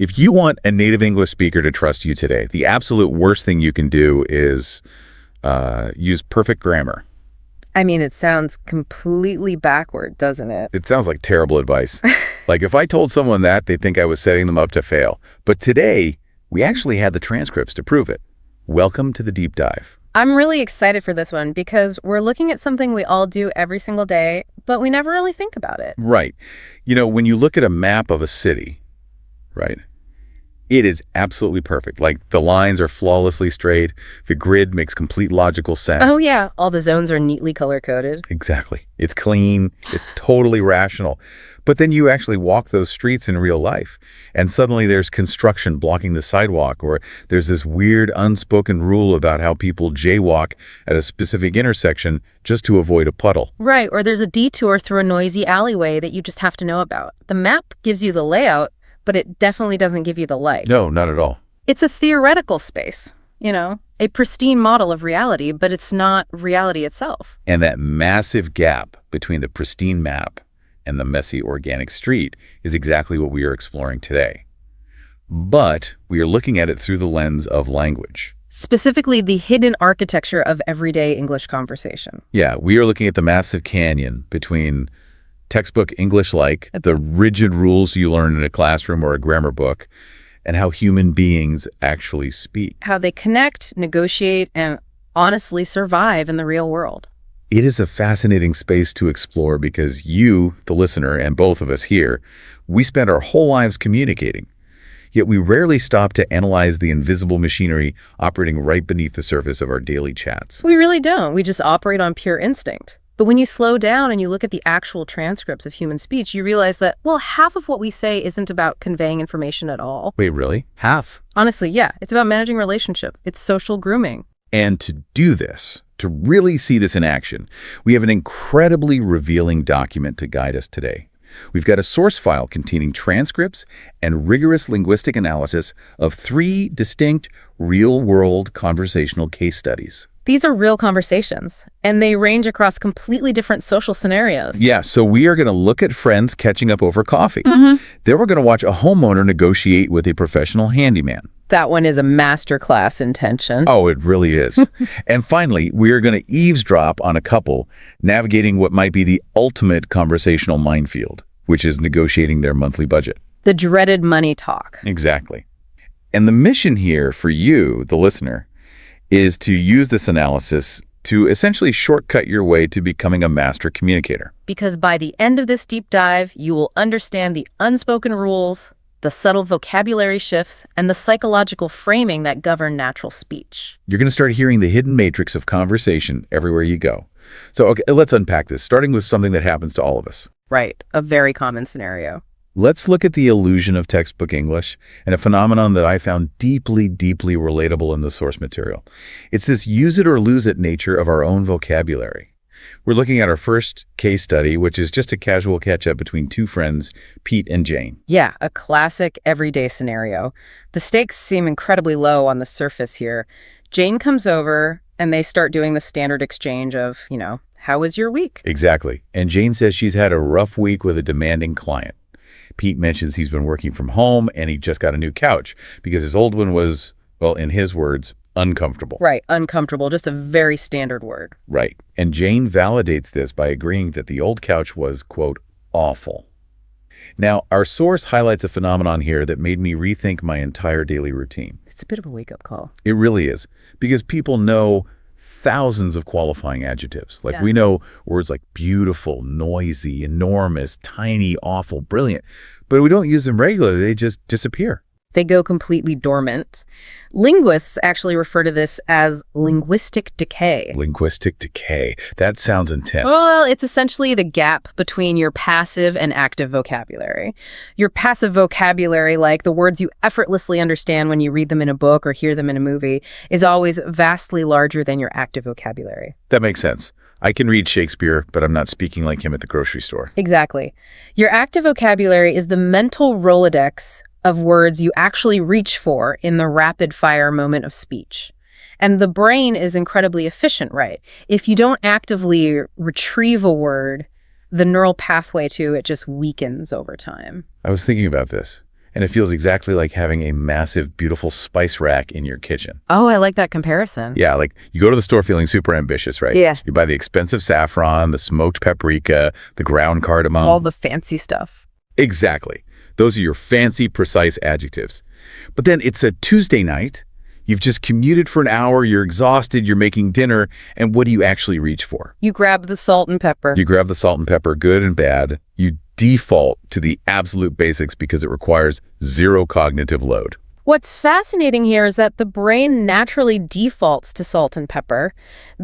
If you want a native English speaker to trust you today, the absolute worst thing you can do is use perfect grammar. I mean, it sounds completely backward, doesn't it? It sounds like terrible advice. Like if I told someone that, they'd think I was setting them up to fail. But today, we actually had the transcripts to prove it. Welcome to the deep dive. I'm really excited for this one because we're looking at something we all do every single day, but we never really think about it. Right. You know, when you look at a map of a city, right, it is absolutely perfect. Like the lines are flawlessly straight. The grid makes complete logical sense. Oh, yeah. All the zones are neatly color-coded. Exactly. It's clean. It's totally rational. But then you actually walk those streets in real life, and suddenly there's construction blocking the sidewalk, or there's this weird unspoken rule about how people jaywalk at a specific intersection just to avoid a puddle. Right. Or there's a detour through a noisy alleyway that you just have to know about. The map gives you the layout, but it definitely doesn't give you the light. No, not at all. It's a theoretical space, a pristine model of reality, but it's not reality itself. And that massive gap between the pristine map and the messy organic street is exactly what we are exploring today. But we are looking at it through the lens of language. Specifically, the hidden architecture of everyday English conversation. Yeah, we are looking at the massive canyon between textbook English-like, the rigid rules you learn in a classroom or a grammar book, and how human beings actually speak. How they connect, negotiate, and honestly survive in the real world. It is a fascinating space to explore because you, the listener, and both of us here, we spend our whole lives communicating. Yet we rarely stop to analyze the invisible machinery operating right beneath the surface of our daily chats. We really don't. We just operate on pure instinct. But when you slow down and you look at the actual transcripts of human speech, you realize that, well, half of what we say isn't about conveying information at all. Wait, really? Half? Honestly, yeah. It's about managing relationship. It's social grooming. And to do this, to really see this in action, we have an incredibly revealing document to guide us today. We've got a source file containing transcripts and rigorous linguistic analysis of 3 distinct real-world conversational case studies. These are real conversations, and they range across completely different social scenarios. Yeah, so we are going to look at friends catching up over coffee. Then we're going to watch a homeowner negotiate with a professional handyman. That one is a masterclass in tension. Oh, it really is. And finally, we are going to eavesdrop on a couple navigating what might be the ultimate conversational minefield, which is negotiating their monthly budget. The dreaded money talk. Exactly. And the mission here for you, the listener, is to use this analysis to essentially shortcut your way to becoming a master communicator. Because by the end of this deep dive, you will understand the unspoken rules, the subtle vocabulary shifts, and the psychological framing that govern natural speech. You're going to start hearing the hidden matrix of conversation everywhere you go. So, okay, let's unpack this, starting with something that happens to all of us. Right, a very common scenario. Let's look at the illusion of textbook English and a phenomenon that I found deeply, deeply relatable in the source material. It's this use it or lose it nature of our own vocabulary. We're looking at our first case study, which is just a casual catch-up between 2 friends, Pete and Jane. Yeah, a classic everyday scenario. The stakes seem incredibly low on the surface here. Jane comes over and they start doing the standard exchange of, how was your week? Exactly. And Jane says she's had a rough week with a demanding client. Pete mentions he's been working from home and he just got a new couch because his old one was, well, in his words, uncomfortable. Right, uncomfortable, just a very standard word. Right. And Jane validates this by agreeing that the old couch was, quote, awful. Now, our source highlights a phenomenon here that made me rethink my entire daily routine. It's a bit of a wake-up call. It really is, because people know thousands of qualifying adjectives. Like we know words like beautiful, noisy, enormous, tiny, awful, brilliant, but we don't use them regularly. They just disappear. They go completely dormant. Linguists actually refer to this as linguistic decay. Linguistic decay. That sounds intense. Well, it's essentially the gap between your passive and active vocabulary. Your passive vocabulary, like the words you effortlessly understand when you read them in a book or hear them in a movie, is always vastly larger than your active vocabulary. That makes sense. I can read Shakespeare, but I'm not speaking like him at the grocery store. Exactly. Your active vocabulary is the mental Rolodex of words you actually reach for in the rapid-fire moment of speech. And the brain is incredibly efficient, right? If you don't actively retrieve a word, the neural pathway to it just weakens over time. I was thinking about this. And it feels exactly like having a massive, beautiful spice rack in your kitchen. Oh, I like that comparison. Yeah, like you go to the store feeling super ambitious, right? Yeah. You buy the expensive saffron, the smoked paprika, the ground cardamom. All the fancy stuff. Exactly. Those are your fancy, precise adjectives. But then it's a Tuesday night. You've just commuted for an hour, you're exhausted, you're making dinner, and what do you actually reach for? You grab the salt and pepper. You grab the salt and pepper, good and bad. You default to the absolute basics because it requires zero cognitive load. What's fascinating here is that the brain naturally defaults to salt and pepper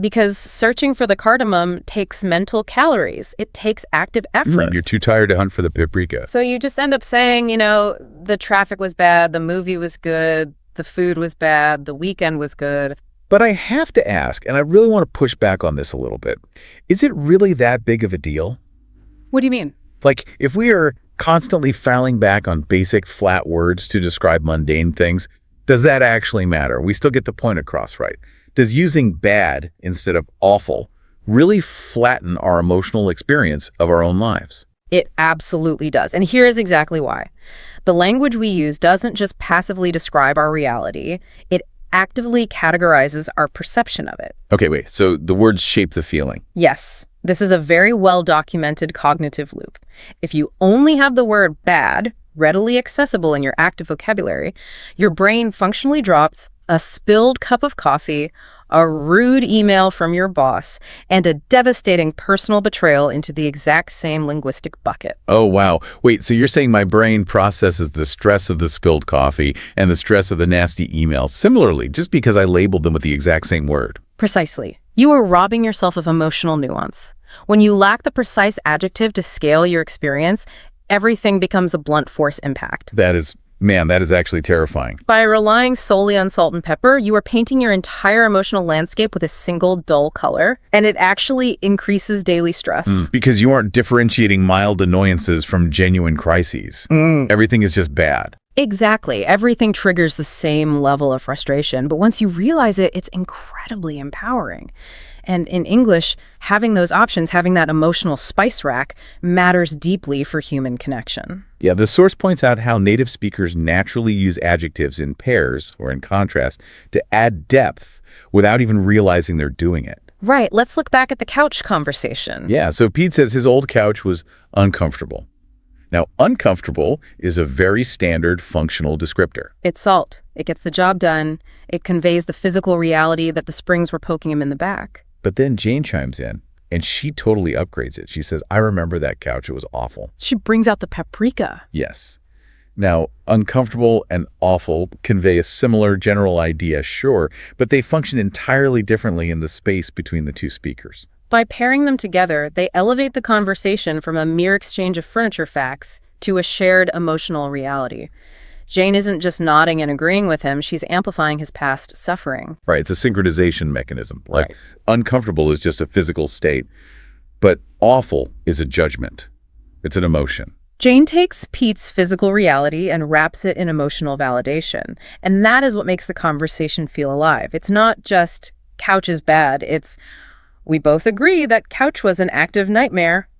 because searching for the cardamom takes mental calories. It takes active effort. You're too tired to hunt for the paprika. So you just end up saying, the traffic was bad, the movie was good, the food was bad, the weekend was good. But I have to ask, and I really want to push back on this a little bit, is it really that big of a deal? What do you mean? Like, if we are constantly falling back on basic flat words to describe mundane things, does that actually matter? We still get the point across, right? Does using bad instead of awful really flatten our emotional experience of our own lives? It absolutely does. And here is exactly why. The language we use doesn't just passively describe our reality. It actively categorizes our perception of it. Okay, wait. So the words shape the feeling. Yes. This is a very well-documented cognitive loop. If you only have the word bad readily accessible in your active vocabulary, your brain functionally drops a spilled cup of coffee, a rude email from your boss, and a devastating personal betrayal into the exact same linguistic bucket. Oh, wow. Wait, so you're saying my brain processes the stress of the spilled coffee and the stress of the nasty email similarly, just because I labeled them with the exact same word? Precisely. You are robbing yourself of emotional nuance. When you lack the precise adjective to scale your experience, everything becomes a blunt force impact. That is actually terrifying. By relying solely on salt and pepper, you are painting your entire emotional landscape with a single dull color, and it actually increases daily stress. Because you aren't differentiating mild annoyances from genuine crises. Everything is just bad. Exactly. Everything triggers the same level of frustration, but once you realize it, it's incredibly empowering. And in English, having those options, having that emotional spice rack, matters deeply for human connection. Yeah, the source points out how native speakers naturally use adjectives in pairs or in contrast to add depth without even realizing they're doing it. Right. Let's look back at the couch conversation. Yeah, so Pete says his old couch was uncomfortable. Now, uncomfortable is a very standard functional descriptor. It's salt. It gets the job done. It conveys the physical reality that the springs were poking him in the back. But then Jane chimes in, and she totally upgrades it. She says, I remember that couch. It was awful. She brings out the paprika. Yes. Now, uncomfortable and awful convey a similar general idea, sure, but they function entirely differently in the space between the two speakers. By pairing them together, they elevate the conversation from a mere exchange of furniture facts to a shared emotional reality. Jane isn't just nodding and agreeing with him, she's amplifying his past suffering. Right, it's a synchronization mechanism. Like, Right. Uncomfortable is just a physical state, but awful is a judgment. It's an emotion. Jane takes Pete's physical reality and wraps it in emotional validation. And that is what makes the conversation feel alive. It's not just couch is bad, it's we both agree that couch was an active nightmare.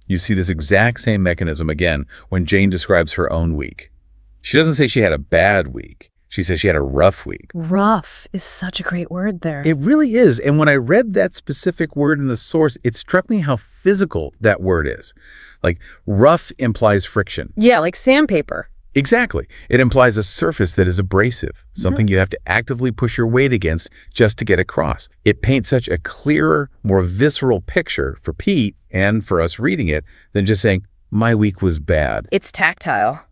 You see this exact same mechanism again when Jane describes her own week. She doesn't say she had a bad week. She says she had a rough week. Rough is such a great word there. It really is. And when I read that specific word in the source, it struck me how physical that word is. Like, rough implies friction. Yeah, like sandpaper. Exactly. It implies a surface that is abrasive, something you have to actively push your weight against just to get across. It paints such a clearer, more visceral picture for Pete and for us reading it than just saying, my week was bad. It's tactile.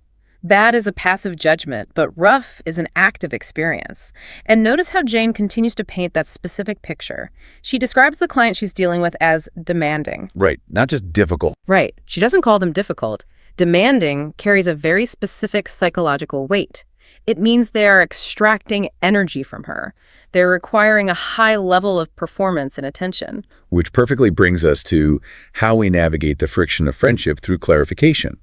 Bad is a passive judgment, but rough is an active experience. And notice how Jane continues to paint that specific picture. She describes the client she's dealing with as demanding. Right. Not just difficult. Right. She doesn't call them difficult. Demanding carries a very specific psychological weight. It means they are extracting energy from her. They're requiring a high level of performance and attention. Which perfectly brings us to how we navigate the friction of friendship through clarification.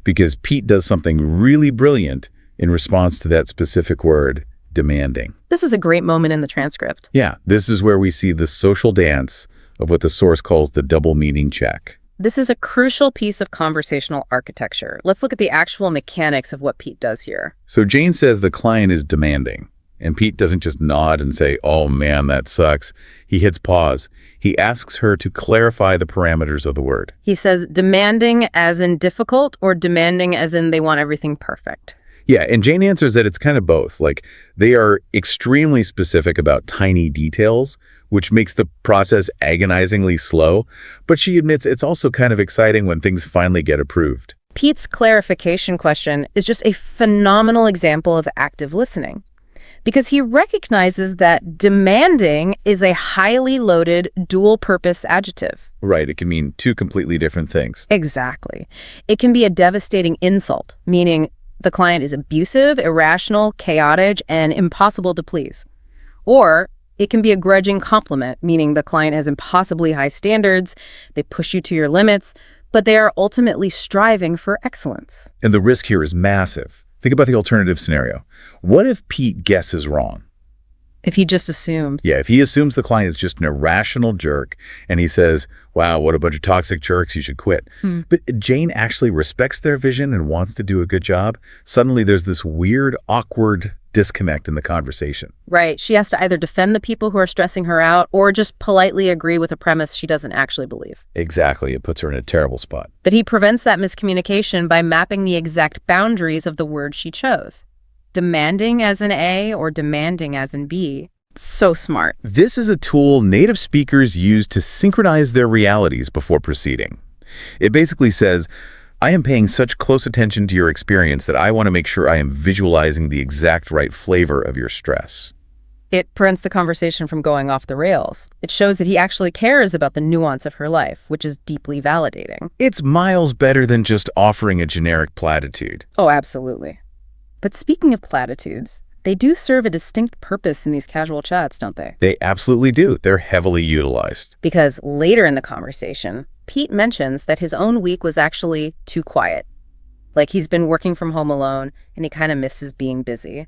Because Pete does something really brilliant in response to that specific word, demanding. This is a great moment in the transcript. Yeah, this is where we see the social dance of what the source calls the double meaning check. This is a crucial piece of conversational architecture. Let's look at the actual mechanics of what Pete does here. So Jane says the client is demanding, and Pete doesn't just nod and say, "Oh man, that sucks." He hits pause. He asks her to clarify the parameters of the word. He says demanding as in difficult or demanding as in they want everything perfect. Yeah, and Jane answers that it's kind of both. Like, they are extremely specific about tiny details, which makes the process agonizingly slow, but she admits it's also kind of exciting when things finally get approved. Pete's clarification question is just a phenomenal example of active listening, because he recognizes that demanding is a highly loaded, dual-purpose adjective. Right, it can mean two completely different things. Exactly. It can be a devastating insult, meaning the client is abusive, irrational, chaotic, and impossible to please. Or it can be a grudging compliment, meaning the client has impossibly high standards, they push you to your limits, but they are ultimately striving for excellence. And the risk here is massive. Think about the alternative scenario. What if Pete guesses wrong? If he just assumes. Yeah, if he assumes the client is just an irrational jerk and he says, "Wow, what a bunch of toxic jerks, you should quit." But Jane actually respects their vision and wants to do a good job. Suddenly there's this weird, awkward disconnect in the conversation. Right. She has to either defend the people who are stressing her out or just politely agree with a premise she doesn't actually believe. Exactly. It puts her in a terrible spot. But he prevents that miscommunication by mapping the exact boundaries of the word she chose. Demanding as in A or demanding as in B. So smart. This is a tool native speakers use to synchronize their realities before proceeding. It basically says, "I am paying such close attention to your experience that I want to make sure I am visualizing the exact right flavor of your stress." It prevents the conversation from going off the rails. It shows that he actually cares about the nuance of her life, which is deeply validating. It's miles better than just offering a generic platitude. Oh, absolutely. But speaking of platitudes, they do serve a distinct purpose in these casual chats, don't they? They absolutely do. They're heavily utilized. Because later in the conversation, Pete mentions that his own week was actually too quiet. Like he's been working from home alone and he kind of misses being busy.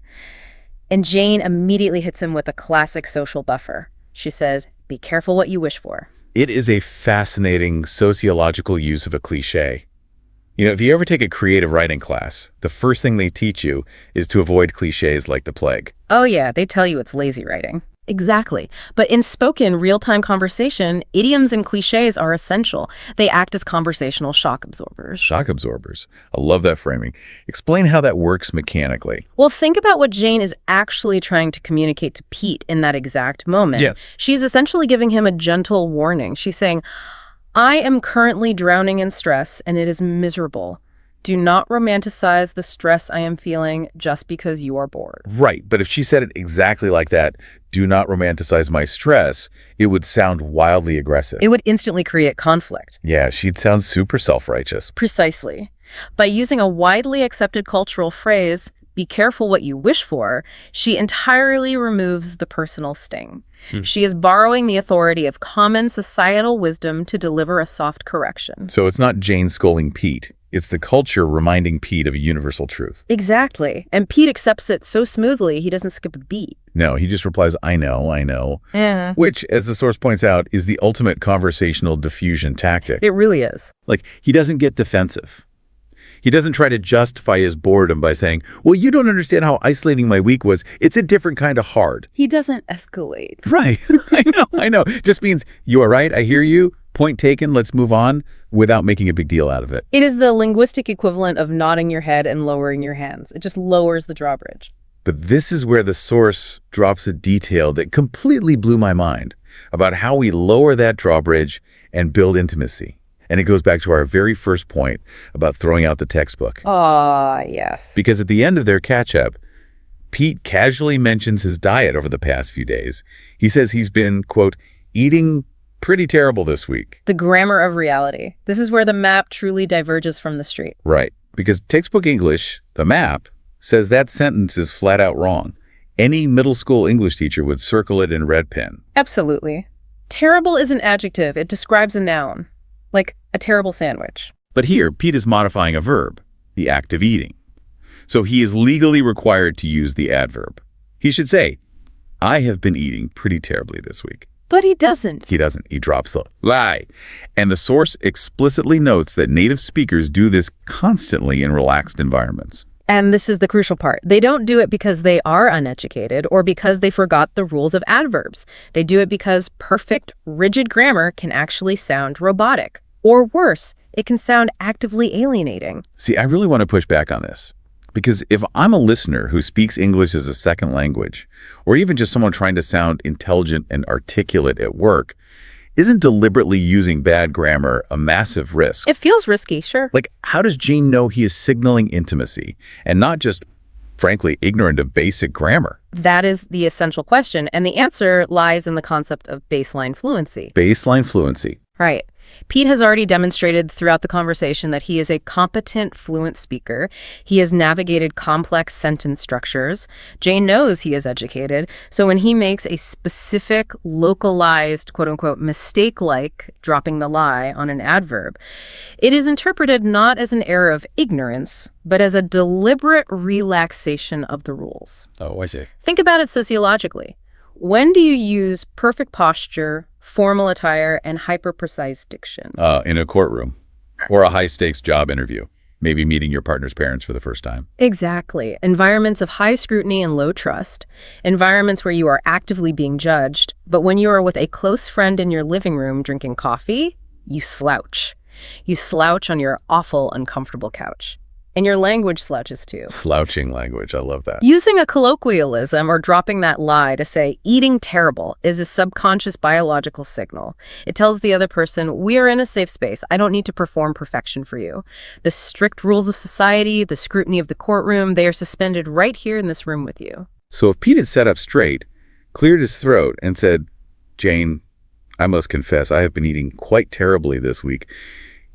And Jane immediately hits him with a classic social buffer. She says, "Be careful what you wish for." It is a fascinating sociological use of a cliche. You know, if you ever take a creative writing class, the first thing they teach you is to avoid cliches like the plague. Oh yeah, they tell you it's lazy writing. Exactly. But in spoken, real-time conversation, idioms and cliches are essential. They act as conversational shock absorbers. Shock absorbers. I love that framing. Explain how that works mechanically. Well, think about what Jane is actually trying to communicate to Pete in that exact moment. Yeah. She's essentially giving him a gentle warning. She's saying, "I am currently drowning in stress and it is miserable. Do not romanticize the stress I am feeling just because you are bored." Right, but if she said it exactly like that, "Do not romanticize my stress," it would sound wildly aggressive. It would instantly create conflict. Yeah, she'd sound super self-righteous. Precisely. By using a widely accepted cultural phrase, "be careful what you wish for," she entirely removes the personal sting. She is borrowing the authority of common societal wisdom to deliver a soft correction. So it's not Jane scolding Pete. It's the culture reminding Pete of a universal truth. Exactly. And Pete accepts it so smoothly, he doesn't skip a beat. No, he just replies, I know. Yeah. Which, as the source points out, is the ultimate conversational diffusion tactic. It really is. Like, he doesn't get defensive. He doesn't try to justify his boredom by saying, "Well, you don't understand how isolating my week was. It's a different kind of hard." He doesn't escalate. Right. I know. Just means, "You are right. I hear you. Point taken. Let's move on," without making a big deal out of it. It is the linguistic equivalent of nodding your head and lowering your hands. It just lowers the drawbridge. But this is where the source drops a detail that completely blew my mind about how we lower that drawbridge and build intimacy. And it goes back to our very first point about throwing out the textbook. Ah, yes. Because at the end of their catch-up, Pete casually mentions his diet over the past few days. He says he's been, quote, "eating pretty terrible this week." The grammar of reality. This is where the map truly diverges from the street. Right. Because textbook English, the map, says that sentence is flat out wrong. Any middle school English teacher would circle it in red pen. Absolutely. Terrible is an adjective. It describes a noun. Like a terrible sandwich. But here, Pete is modifying a verb, the act of eating. So he is legally required to use the adverb. He should say, "I have been eating pretty terribly this week." But he doesn't. He doesn't. He drops the lie. And the source explicitly notes that native speakers do this constantly in relaxed environments. And this is the crucial part. They don't do it because they are uneducated or because they forgot the rules of adverbs. They do it because perfect, rigid grammar can actually sound robotic. Or worse, it can sound actively alienating. See, I really want to push back on this. Because if I'm a listener who speaks English as a second language, or even just someone trying to sound intelligent and articulate at work, isn't deliberately using bad grammar a massive risk? It feels risky, sure. Like, how does Jane know he is signaling intimacy and not just, frankly, ignorant of basic grammar? That is the essential question, and the answer lies in the concept of baseline fluency. Baseline fluency. Right. Pete has already demonstrated throughout the conversation that he is a competent, fluent speaker. He has navigated complex sentence structures. Jane knows he is educated. So when he makes a specific, localized, quote-unquote, mistake like dropping the lie on an adverb, it is interpreted not as an error of ignorance, but as a deliberate relaxation of the rules. Oh, I see. Think about it sociologically. When do you use perfect posture, formal attire, and hyper-precise diction? In a courtroom or a high-stakes job interview, maybe meeting your partner's parents for the first time. Exactly. Environments of high scrutiny and low trust. Environments where you are actively being judged. But when you are with a close friend in your living room drinking coffee, you slouch. You slouch on your awful, uncomfortable couch. And your language slouches too. Slouching language. I love that. Using a colloquialism or dropping that lie to say eating terrible is a subconscious biological signal. It tells the other person, we are in a safe space. I don't need to perform perfection for you. The strict rules of society, the scrutiny of the courtroom, they are suspended right here in this room with you. So if Pete had sat up straight, cleared his throat, and said, Jane, I must confess, I have been eating quite terribly this week,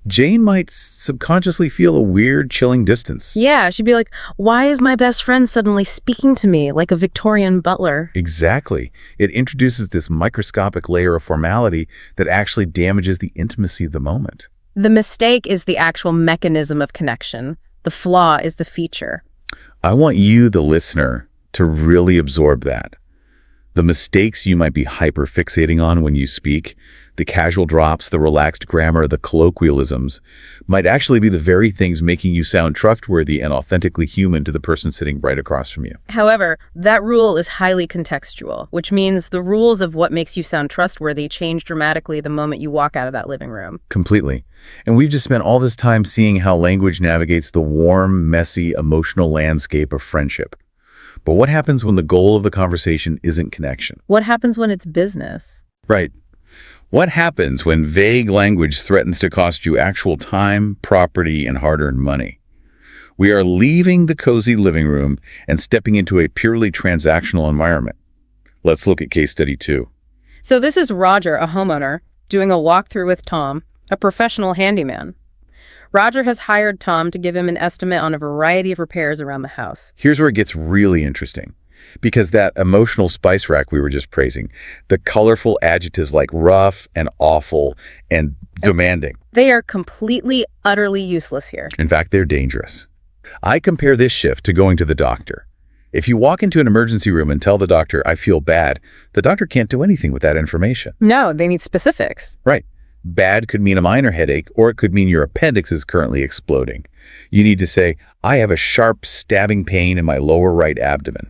Jane might subconsciously feel a weird, chilling distance. Yeah, she'd be like, why is my best friend suddenly speaking to me like a Victorian butler? Exactly. It introduces this microscopic layer of formality that actually damages the intimacy of the moment. The mistake is the actual mechanism of connection. The flaw is the feature. I want you, the listener, to really absorb that. The mistakes you might be hyper-fixating on when you speak, the casual drops, the relaxed grammar, the colloquialisms, might actually be the very things making you sound trustworthy and authentically human to the person sitting right across from you. However, that rule is highly contextual, which means the rules of what makes you sound trustworthy change dramatically the moment you walk out of that living room. Completely. And we've just spent all this time seeing how language navigates the warm, messy, emotional landscape of friendship. But what happens when the goal of the conversation isn't connection? What happens when it's business? Right. What happens when vague language threatens to cost you actual time, property, and hard-earned money? We are leaving the cozy living room and stepping into a purely transactional environment. Let's look at case study 2. So this is Roger, a homeowner, doing a walkthrough with Tom, a professional handyman. Roger has hired Tom to give him an estimate on a variety of repairs around the house. Here's where it gets really interesting. Because that emotional spice rack we were just praising, the colorful adjectives like rough and awful and demanding. They are completely, utterly useless here. In fact, they're dangerous. I compare this shift to going to the doctor. If you walk into an emergency room and tell the doctor, I feel bad, the doctor can't do anything with that information. No, they need specifics. Right. Bad could mean a minor headache, or it could mean your appendix is currently exploding. You need to say, I have a sharp stabbing pain in my lower right abdomen.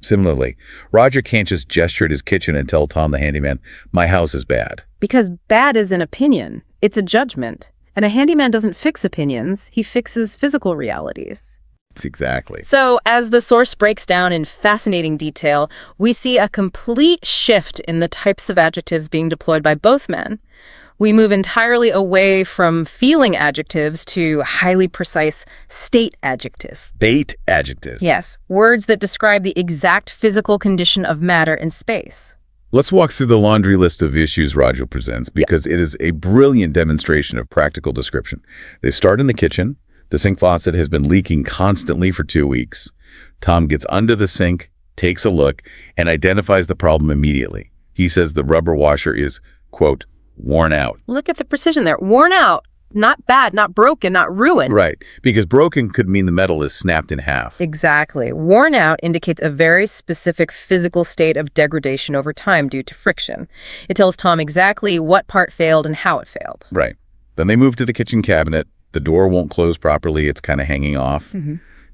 Similarly, Roger can't just gesture at his kitchen and tell Tom the handyman, my house is bad. Because bad is an opinion. It's a judgment. And a handyman doesn't fix opinions. He fixes physical realities. Exactly. So as the source breaks down in fascinating detail, we see a complete shift in the types of adjectives being deployed by both men. We move entirely away from feeling adjectives to highly precise state adjectives. State adjectives. Yes, words that describe the exact physical condition of matter in space. Let's walk through the laundry list of issues Roger presents because it is a brilliant demonstration of practical description. They start in the kitchen. The sink faucet has been leaking constantly for 2 weeks. Tom gets under the sink, takes a look, and identifies the problem immediately. He says the rubber washer is, quote, worn out. Look at the precision there. Worn out. Not bad, not broken, not ruined. Right, because broken could mean the metal is snapped in half. Exactly. Worn out indicates a very specific physical state of degradation over time due to friction. It tells Tom exactly what part failed and how it failed. Right. Then they move to the kitchen cabinet. The door won't close properly. It's kind of hanging off.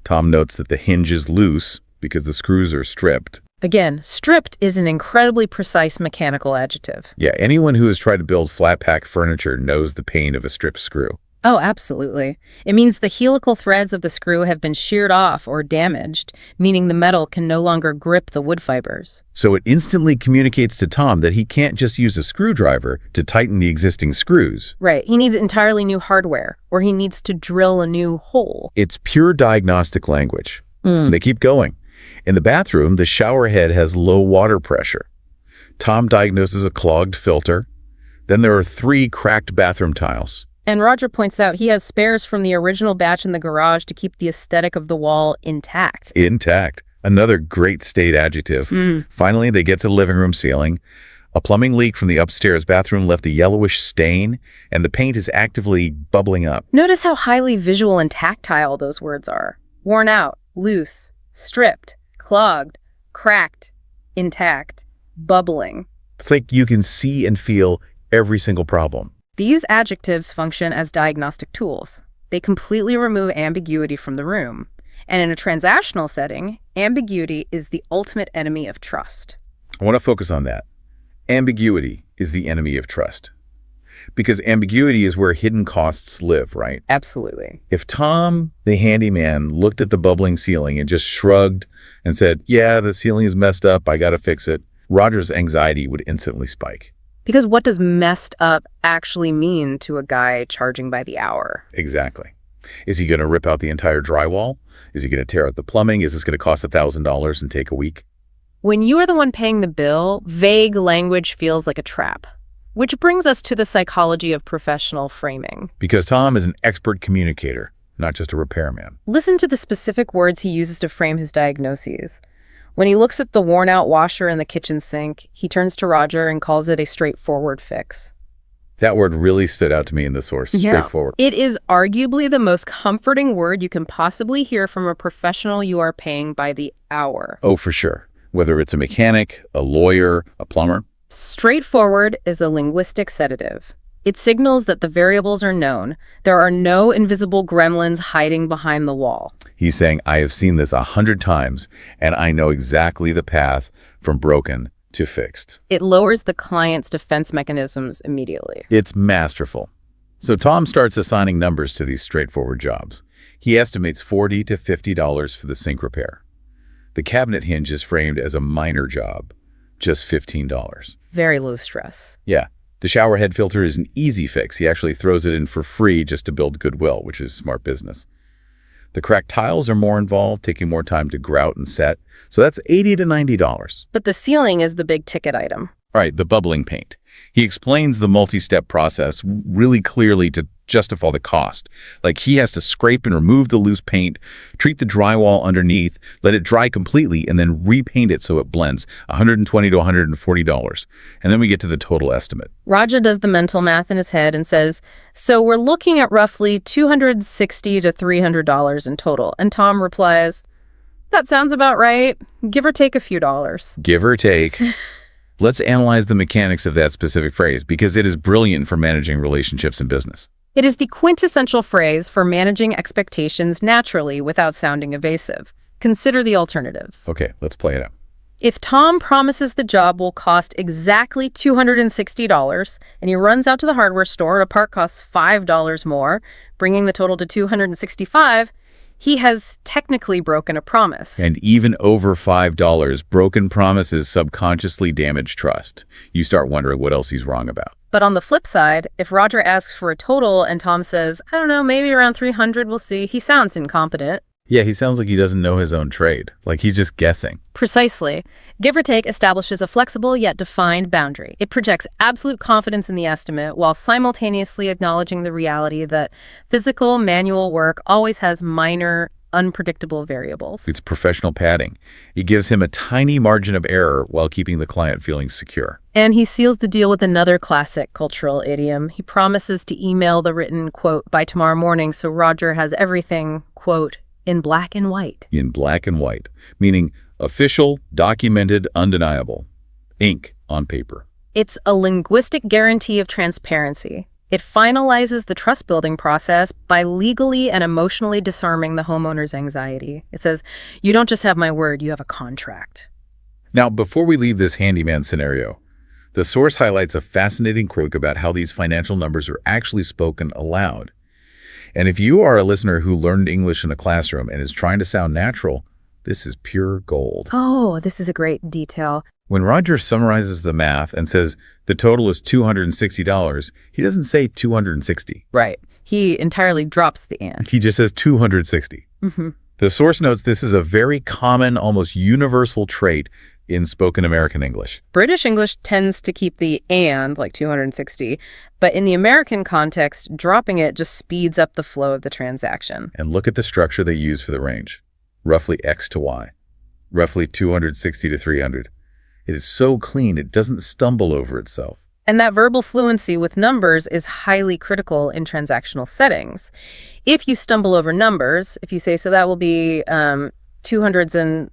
Tom notes that the hinge is loose because the screws are stripped. Again, stripped is an incredibly precise mechanical adjective. Yeah, anyone who has tried to build flat-pack furniture knows the pain of a stripped screw. Oh, absolutely. It means the helical threads of the screw have been sheared off or damaged, meaning the metal can no longer grip the wood fibers. So it instantly communicates to Tom that he can't just use a screwdriver to tighten the existing screws. Right. He needs entirely new hardware, or he needs to drill a new hole. It's pure diagnostic language. They keep going. In the bathroom, the shower head has low water pressure. Tom diagnoses a clogged filter. Then there are 3 cracked bathroom tiles. And Roger points out he has spares from the original batch in the garage to keep the aesthetic of the wall intact. Intact. Another great state adjective. Finally, they get to the living room ceiling. A plumbing leak from the upstairs bathroom left a yellowish stain, and the paint is actively bubbling up. Notice how highly visual and tactile those words are. Worn out, loose, stripped, clogged, cracked, intact, bubbling. It's like you can see and feel every single problem. These adjectives function as diagnostic tools. They completely remove ambiguity from the room. And in a transactional setting, ambiguity is the ultimate enemy of trust. I want to focus on that. Ambiguity is the enemy of trust. Because ambiguity is where hidden costs live, right? Absolutely. If Tom, the handyman, looked at the bubbling ceiling and just shrugged and said, yeah, the ceiling is messed up, I gotta fix it, Roger's anxiety would instantly spike. Because what does messed up actually mean to a guy charging by the hour? Exactly. Is he going to rip out the entire drywall? Is he going to tear out the plumbing? Is this going to cost $1,000 and take a week? When you are the one paying the bill, vague language feels like a trap. Which brings us to the psychology of professional framing. Because Tom is an expert communicator, not just a repairman. Listen to the specific words he uses to frame his diagnoses. When he looks at the worn-out washer in the kitchen sink, he turns to Roger and calls it a straightforward fix. That word really stood out to me in the source, straightforward. It is arguably the most comforting word you can possibly hear from a professional you are paying by the hour. Oh, for sure. Whether it's a mechanic, a lawyer, a plumber. Straightforward is a linguistic sedative. It signals that the variables are known. There are no invisible gremlins hiding behind the wall. He's saying, I have seen this 100 times, and I know exactly the path from broken to fixed. It lowers the client's defense mechanisms immediately. It's masterful. So Tom starts assigning numbers to these straightforward jobs. He estimates $40 to $50 for the sink repair. The cabinet hinge is framed as a minor job, just $15. Very low stress. Yeah. The shower head filter is an easy fix. He actually throws it in for free just to build goodwill, which is smart business. The cracked tiles are more involved, taking more time to grout and set. So that's $80 to $90. But the ceiling is the big ticket item. All right, the bubbling paint. He explains the multi-step process really clearly to justify the cost. Like he has to scrape and remove the loose paint, treat the drywall underneath, let it dry completely, and then repaint it so it blends, $120 to $140. And then we get to the total estimate. Roger does the mental math in his head and says, so we're looking at roughly $260 to $300 in total. And Tom replies, that sounds about right. Give or take a few dollars. Give or take. Let's analyze the mechanics of that specific phrase because it is brilliant for managing relationships in business. It is the quintessential phrase for managing expectations naturally without sounding evasive. Consider the alternatives. Okay, let's play it out. If Tom promises the job will cost exactly $260 and he runs out to the hardware store and a part costs $5 more, bringing the total to $265, he has technically broken a promise. And even over $5, broken promises subconsciously damage trust. You start wondering what else he's wrong about. But on the flip side, if Roger asks for a total and Tom says, I don't know, maybe around $300, we'll see, he sounds incompetent. Yeah, he sounds like he doesn't know his own trade. Like he's just guessing. Precisely. Give or take establishes a flexible yet defined boundary. It projects absolute confidence in the estimate while simultaneously acknowledging the reality that physical manual work always has minor unpredictable variables. It's professional padding. It gives him a tiny margin of error while keeping the client feeling secure. And he seals the deal with another classic cultural idiom. He promises to email the written, quote, by tomorrow morning, so Roger has everything, quote, in black and white. In black and white, meaning official, documented, undeniable. Ink on paper. It's a linguistic guarantee of transparency. It finalizes the trust-building process by legally and emotionally disarming the homeowner's anxiety. It says, you don't just have my word, you have a contract. Now, before we leave this handyman scenario, the source highlights a fascinating quirk about how these financial numbers are actually spoken aloud. And if you are a listener who learned English in a classroom and is trying to sound natural, this is pure gold. Oh, this is a great detail. When Roger summarizes the math and says the total is $260, he doesn't say 260. Right. He entirely drops the and. He just says 260. The source notes this is a very common, almost universal trait in spoken American English. British English tends to keep the and, like 260, but in the American context, dropping it just speeds up the flow of the transaction. And look at the structure they use for the range. Roughly X to Y. Roughly 260 to 300. It is so clean, it doesn't stumble over itself. And that verbal fluency with numbers is highly critical in transactional settings. If you stumble over numbers, if you say, so that will be $60,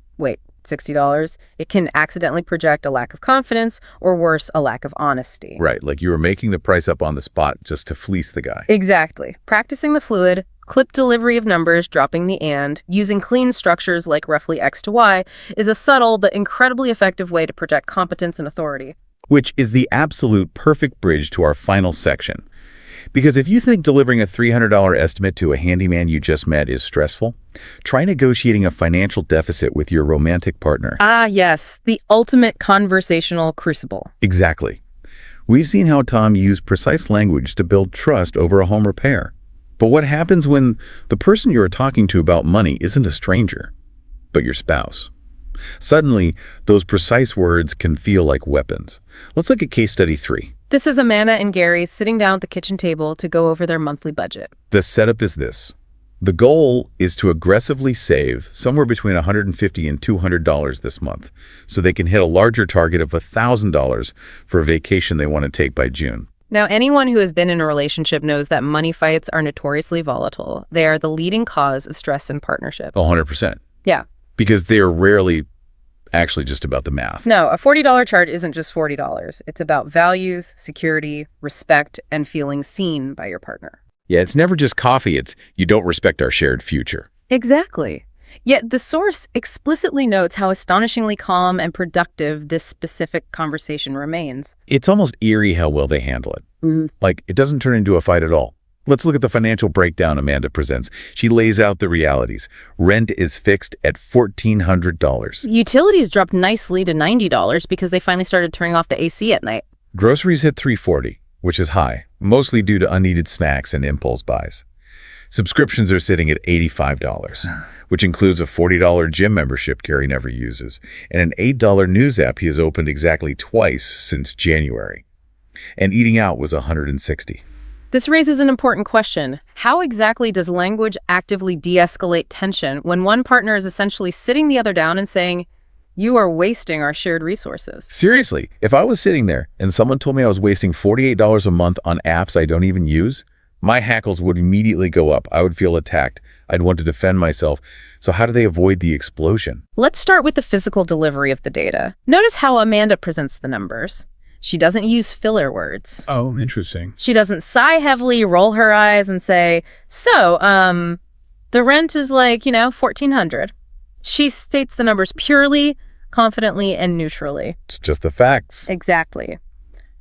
it can accidentally project a lack of confidence or worse, a lack of honesty. Right, like you were making the price up on the spot just to fleece the guy. Exactly. Practicing the fluid, clip delivery of numbers, dropping the and, using clean structures like roughly X to Y is a subtle but incredibly effective way to project competence and authority. Which is the absolute perfect bridge to our final section. Because if you think delivering a $300 estimate to a handyman you just met is stressful, try negotiating a financial deficit with your romantic partner. Ah, yes, the ultimate conversational crucible. Exactly. We've seen how Tom used precise language to build trust over a home repair. But what happens when the person you're talking to about money isn't a stranger, but your spouse? Suddenly, those precise words can feel like weapons. Let's look at case study 3. This is Amanda and Gary sitting down at the kitchen table to go over their monthly budget. The setup is this. The goal is to aggressively save somewhere between $150 and $200 this month, so they can hit a larger target of $1,000 for a vacation they want to take by June. Now, anyone who has been in a relationship knows that money fights are notoriously volatile. They are the leading cause of stress in partnership. 100%. Yeah. Because they're rarely actually just about the math. No, a $40 chart isn't just $40. It's about values, security, respect, and feeling seen by your partner. Yeah, it's never just coffee. It's you don't respect our shared future. Exactly. Yet the source explicitly notes how astonishingly calm and productive this specific conversation remains. It's almost eerie how well they handle it. Like, it doesn't turn into a fight at all. Let's look at the financial breakdown Amanda presents. She lays out the realities. Rent is fixed at $1,400. Utilities dropped nicely to $90 because they finally started turning off the AC at night. Groceries hit $340, which is high, mostly due to unneeded snacks and impulse buys. Subscriptions are sitting at $85, which includes a $40 gym membership Gary never uses, and an $8 news app he has opened exactly twice since January. And eating out was $160. This raises an important question. How exactly does language actively de-escalate tension when one partner is essentially sitting the other down and saying, you are wasting our shared resources? Seriously, if I was sitting there and someone told me I was wasting $48 a month on apps I don't even use, my hackles would immediately go up. I would feel attacked. I'd want to defend myself. So how do they avoid the explosion? Let's start with the physical delivery of the data. Notice how Amanda presents the numbers. She doesn't use filler words. Oh, interesting. She doesn't sigh heavily, roll her eyes, and say, so, the rent is like, $1,400. She states the numbers purely, confidently, and neutrally. It's just the facts. Exactly.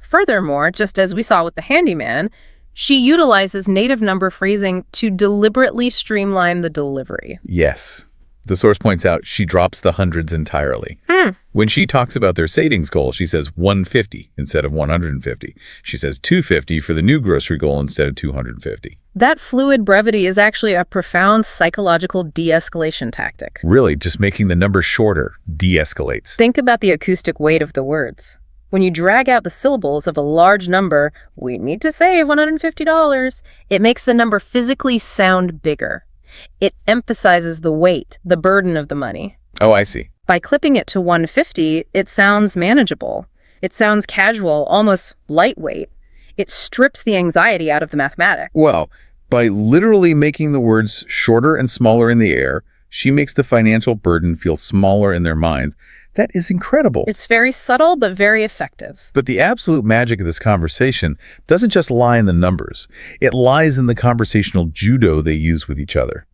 Furthermore, just as we saw with the handyman, she utilizes native number phrasing to deliberately streamline the delivery. Yes. The source points out she drops the hundreds entirely. When she talks about their savings goal, she says 150 instead of 150. She says 250 for the new grocery goal instead of 250. That fluid brevity is actually a profound psychological de-escalation tactic. Really, just making the number shorter de-escalates. Think about the acoustic weight of the words. When you drag out the syllables of a large number, we need to save $150, it makes the number physically sound bigger. It emphasizes the weight, the burden of the money. Oh, I see. By clipping it to 150, it sounds manageable. It sounds casual, almost lightweight. It strips the anxiety out of the mathematics. Well, by literally making the words shorter and smaller in the air, she makes the financial burden feel smaller in their minds. That is incredible. It's very subtle, but very effective. But the absolute magic of this conversation doesn't just lie in the numbers. It lies in the conversational judo they use with each other.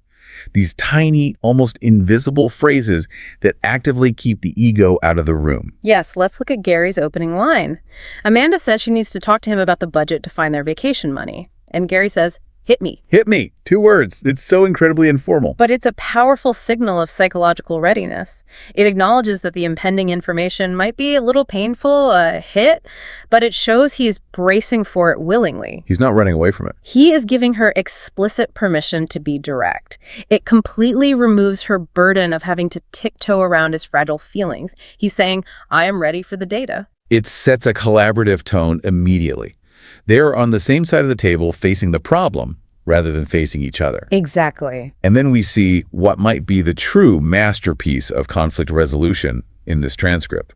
These tiny, almost invisible phrases that actively keep the ego out of the room. Yes, let's look at Gary's opening line. Amanda says she needs to talk to him about the budget to find their vacation money. And Gary says, hit me. Hit me. 2 words. It's so incredibly informal. But it's a powerful signal of psychological readiness. It acknowledges that the impending information might be a little painful, a hit, but it shows he's bracing for it willingly. He's not running away from it. He is giving her explicit permission to be direct. It completely removes her burden of having to tiptoe around his fragile feelings. He's saying, I am ready for the data. It sets a collaborative tone immediately. They're on the same side of the table facing the problem rather than facing each other. Exactly. And then we see what might be the true masterpiece of conflict resolution in this transcript.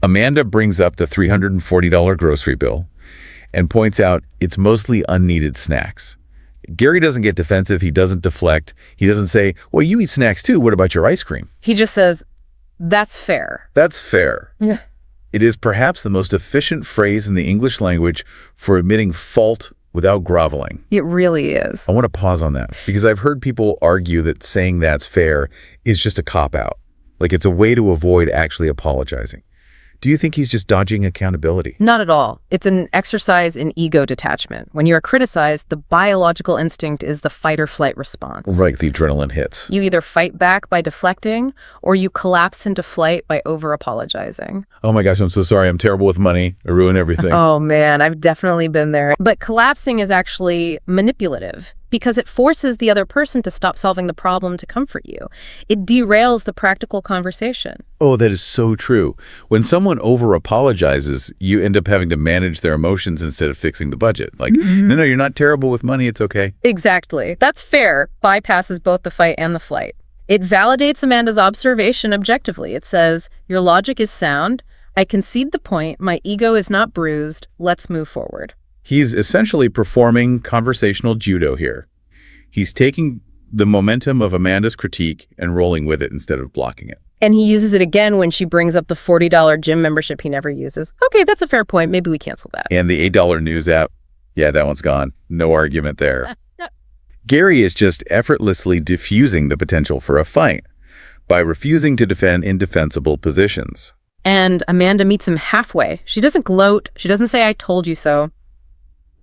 Amanda brings up the $340 grocery bill and points out it's mostly unneeded snacks. Gary doesn't get defensive. He doesn't deflect. He doesn't say, well, you eat snacks too. What about your ice cream? He just says, that's fair. That's fair. Yeah. It is perhaps the most efficient phrase in the English language for admitting fault without groveling. It really is. I want to pause on that because I've heard people argue that saying that's fair is just a cop-out. Like it's a way to avoid actually apologizing. Do you think he's just dodging accountability? Not at all. It's an exercise in ego detachment. When you are criticized, the biological instinct is the fight or flight response. Right, the adrenaline hits. You either fight back by deflecting or you collapse into flight by over-apologizing. Oh my gosh, I'm so sorry. I'm terrible with money. I ruin everything. Oh man, I've definitely been there. But collapsing is actually manipulative because it forces the other person to stop solving the problem to comfort you. It derails the practical conversation. Oh, that is so true. When someone over-apologizes, you end up having to manage their emotions instead of fixing the budget. Like, no, you're not terrible with money. It's okay. Exactly. That's fair. Bypasses both the fight and the flight. It validates Amanda's observation objectively. It says, your logic is sound. I concede the point. My ego is not bruised. Let's move forward. He's essentially performing conversational judo here. He's taking the momentum of Amanda's critique and rolling with it instead of blocking it. And he uses it again when she brings up the $40 gym membership he never uses. Okay, that's a fair point. Maybe we cancel that. And the $8 news app, yeah, that one's gone. No argument there. Gary is just effortlessly diffusing the potential for a fight by refusing to defend indefensible positions. And Amanda meets him halfway. She doesn't gloat. She doesn't say, I told you so.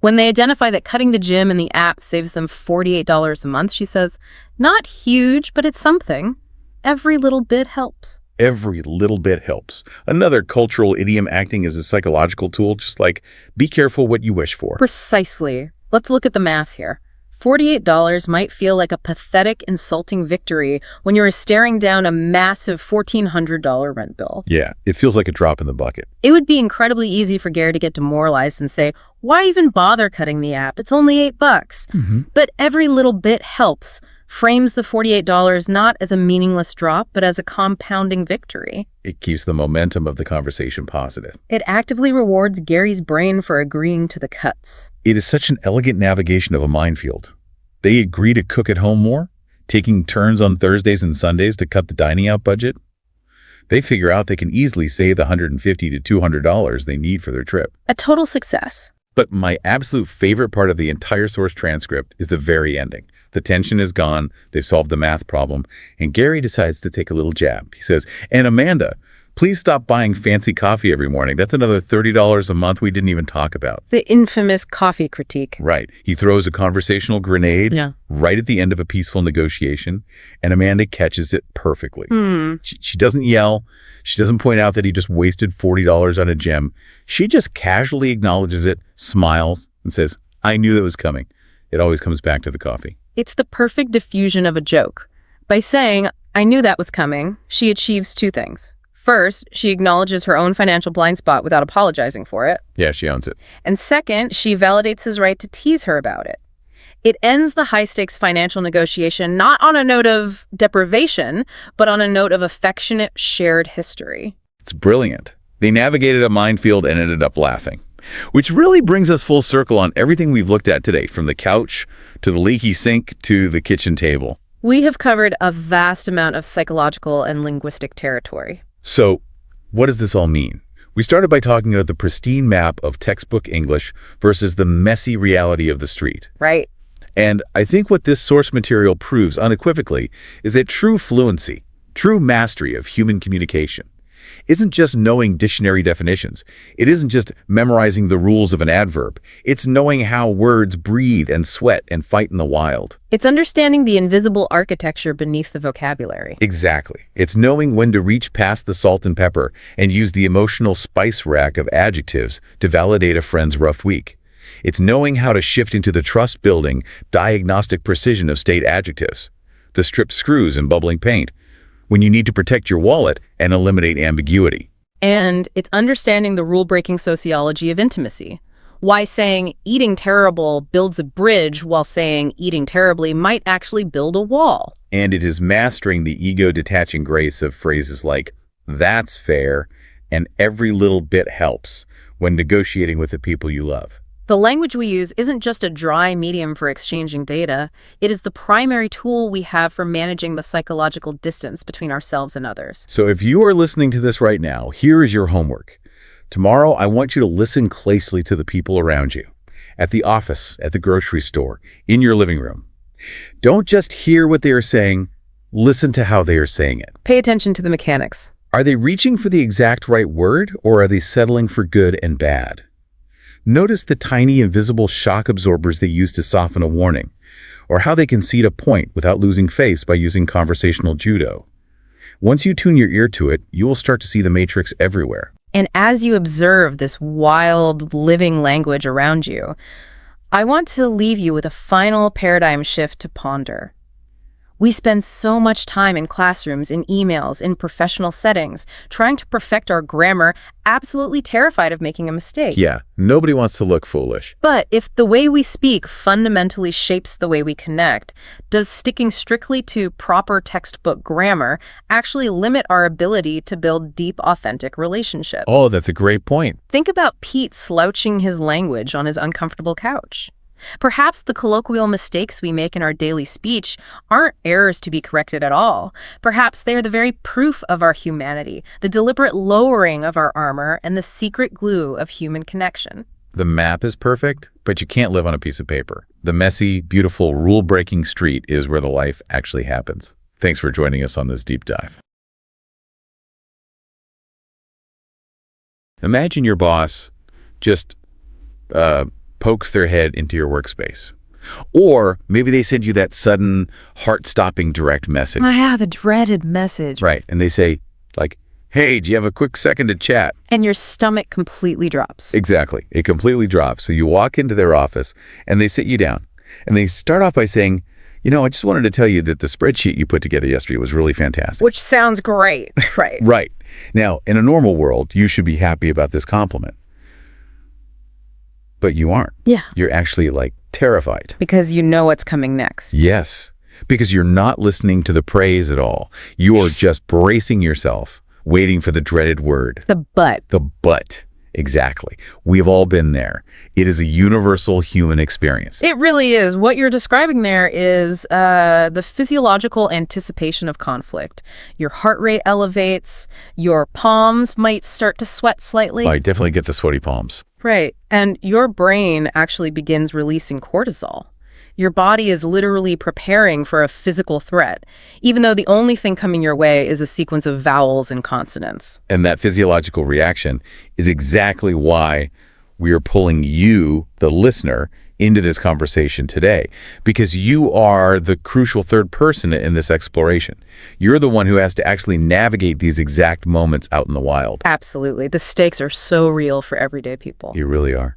When they identify that cutting the gym and the app saves them $48 a month, she says, not huge, but it's something. Every little bit helps. Every little bit helps. Another cultural idiom acting as a psychological tool, just like, be careful what you wish for. Precisely. Let's look at the math here. $48 might feel like a pathetic, insulting victory when you're staring down a massive $1,400 rent bill. Yeah, it feels like a drop in the bucket. It would be incredibly easy for Gary to get demoralized and say, why even bother cutting the app? It's only $8. But every little bit helps, frames the $48 not as a meaningless drop, but as a compounding victory. It keeps the momentum of the conversation positive. It actively rewards Gary's brain for agreeing to the cuts. It is such an elegant navigation of a minefield. They agree to cook at home more, taking turns on Thursdays and Sundays to cut the dining out budget. They figure out they can easily save the $150 to $200 they need for their trip. A total success. But my absolute favorite part of the entire source transcript is the very ending. The tension is gone, they've solved the math problem, and Gary decides to take a little jab. He says, and Amanda, please stop buying fancy coffee every morning. That's another $30 a month we didn't even talk about. The infamous coffee critique. Right. He throws a conversational grenade right at the end of a peaceful negotiation, and Amanda catches it perfectly. She doesn't yell. She doesn't point out that he just wasted $40 on a gem. She just casually acknowledges it, smiles, and says, I knew that was coming. It always comes back to the coffee. It's the perfect diffusion of a joke. By saying, I knew that was coming, she achieves two things. First, she acknowledges her own financial blind spot without apologizing for it. Yeah, she owns it. And second, she validates his right to tease her about it. It ends the high-stakes financial negotiation not on a note of deprivation, but on a note of affectionate shared history. It's brilliant. They navigated a minefield and ended up laughing. Which really brings us full circle on everything we've looked at today, from the couch to the leaky sink to the kitchen table. We have covered a vast amount of psychological and linguistic territory. So, what does this all mean? We started by talking about the pristine map of textbook English versus the messy reality of the street. Right. And I think what this source material proves unequivocally is that true fluency, true mastery of human communication, isn't just knowing dictionary definitions. It isn't just memorizing the rules of an adverb. It's knowing how words breathe and sweat and fight in the wild. It's understanding the invisible architecture beneath the vocabulary. Exactly. It's knowing when to reach past the salt and pepper and use the emotional spice rack of adjectives to validate a friend's rough week. It's knowing how to shift into the trust-building, diagnostic precision of state adjectives, the stripped screws and bubbling paint, when you need to protect your wallet and eliminate ambiguity. And it's understanding the rule-breaking sociology of intimacy. Why saying eating terrible builds a bridge while saying eating terribly might actually build a wall. And it is mastering the ego-detaching grace of phrases like, "that's fair," and "every little bit helps" when negotiating with the people you love. The language we use isn't just a dry medium for exchanging data. It is the primary tool we have for managing the psychological distance between ourselves and others. So if you are listening to this right now, here is your homework. Tomorrow, I want you to listen closely to the people around you, at the office, at the grocery store, in your living room. Don't just hear what they are saying, listen to how they are saying it. Pay attention to the mechanics. Are they reaching for the exact right word, or are they settling for good and bad? Notice the tiny invisible shock absorbers they use to soften a warning, or how they concede a point without losing face by using conversational judo. Once you tune your ear to it, you will start to see the matrix everywhere. And as you observe this wild, living language around you, I want to leave you with a final paradigm shift to ponder. We spend so much time in classrooms, in emails, in professional settings, trying to perfect our grammar, absolutely terrified of making a mistake. Yeah, nobody wants to look foolish. But if the way we speak fundamentally shapes the way we connect, does sticking strictly to proper textbook grammar actually limit our ability to build deep, authentic relationships? Oh, that's a great point. Think about Pete slouching his language on his uncomfortable couch. Perhaps the colloquial mistakes we make in our daily speech aren't errors to be corrected at all. Perhaps they are the very proof of our humanity, the deliberate lowering of our armor, and the secret glue of human connection. The map is perfect, but you can't live on a piece of paper. The messy, beautiful, rule-breaking street is where the life actually happens. Thanks for joining us on this deep dive. Imagine your boss just pokes their head into your workspace. Or maybe they send you that sudden, heart-stopping direct message. Oh, yeah, the dreaded message. Right, and they say, like, "Hey, do you have a quick second to chat?" And your stomach completely drops. Exactly. It completely drops. So you walk into their office, and they sit you down. And they start off by saying, I just wanted to tell you that the spreadsheet you put together yesterday was really fantastic. Which sounds great, right? Right. Now, in a normal world, you should be happy about this compliment. But you aren't. Yeah. You're actually, terrified. Because you know what's coming next. Yes. Because you're not listening to the praise at all. You are just bracing yourself, waiting for the dreaded word. The but. The but. Exactly. We've all been there. It is a universal human experience. It really is. What you're describing there is the physiological anticipation of conflict. Your heart rate elevates. Your palms might start to sweat slightly. I definitely get the sweaty palms. Right. And your brain actually begins releasing cortisol. Your body is literally preparing for a physical threat, even though the only thing coming your way is a sequence of vowels and consonants. And that physiological reaction is exactly why we are pulling you, the listener, into this conversation today, because you are the crucial third person in this exploration. You're the one who has to actually navigate these exact moments out in the wild. Absolutely. The stakes are so real for everyday people. You really are.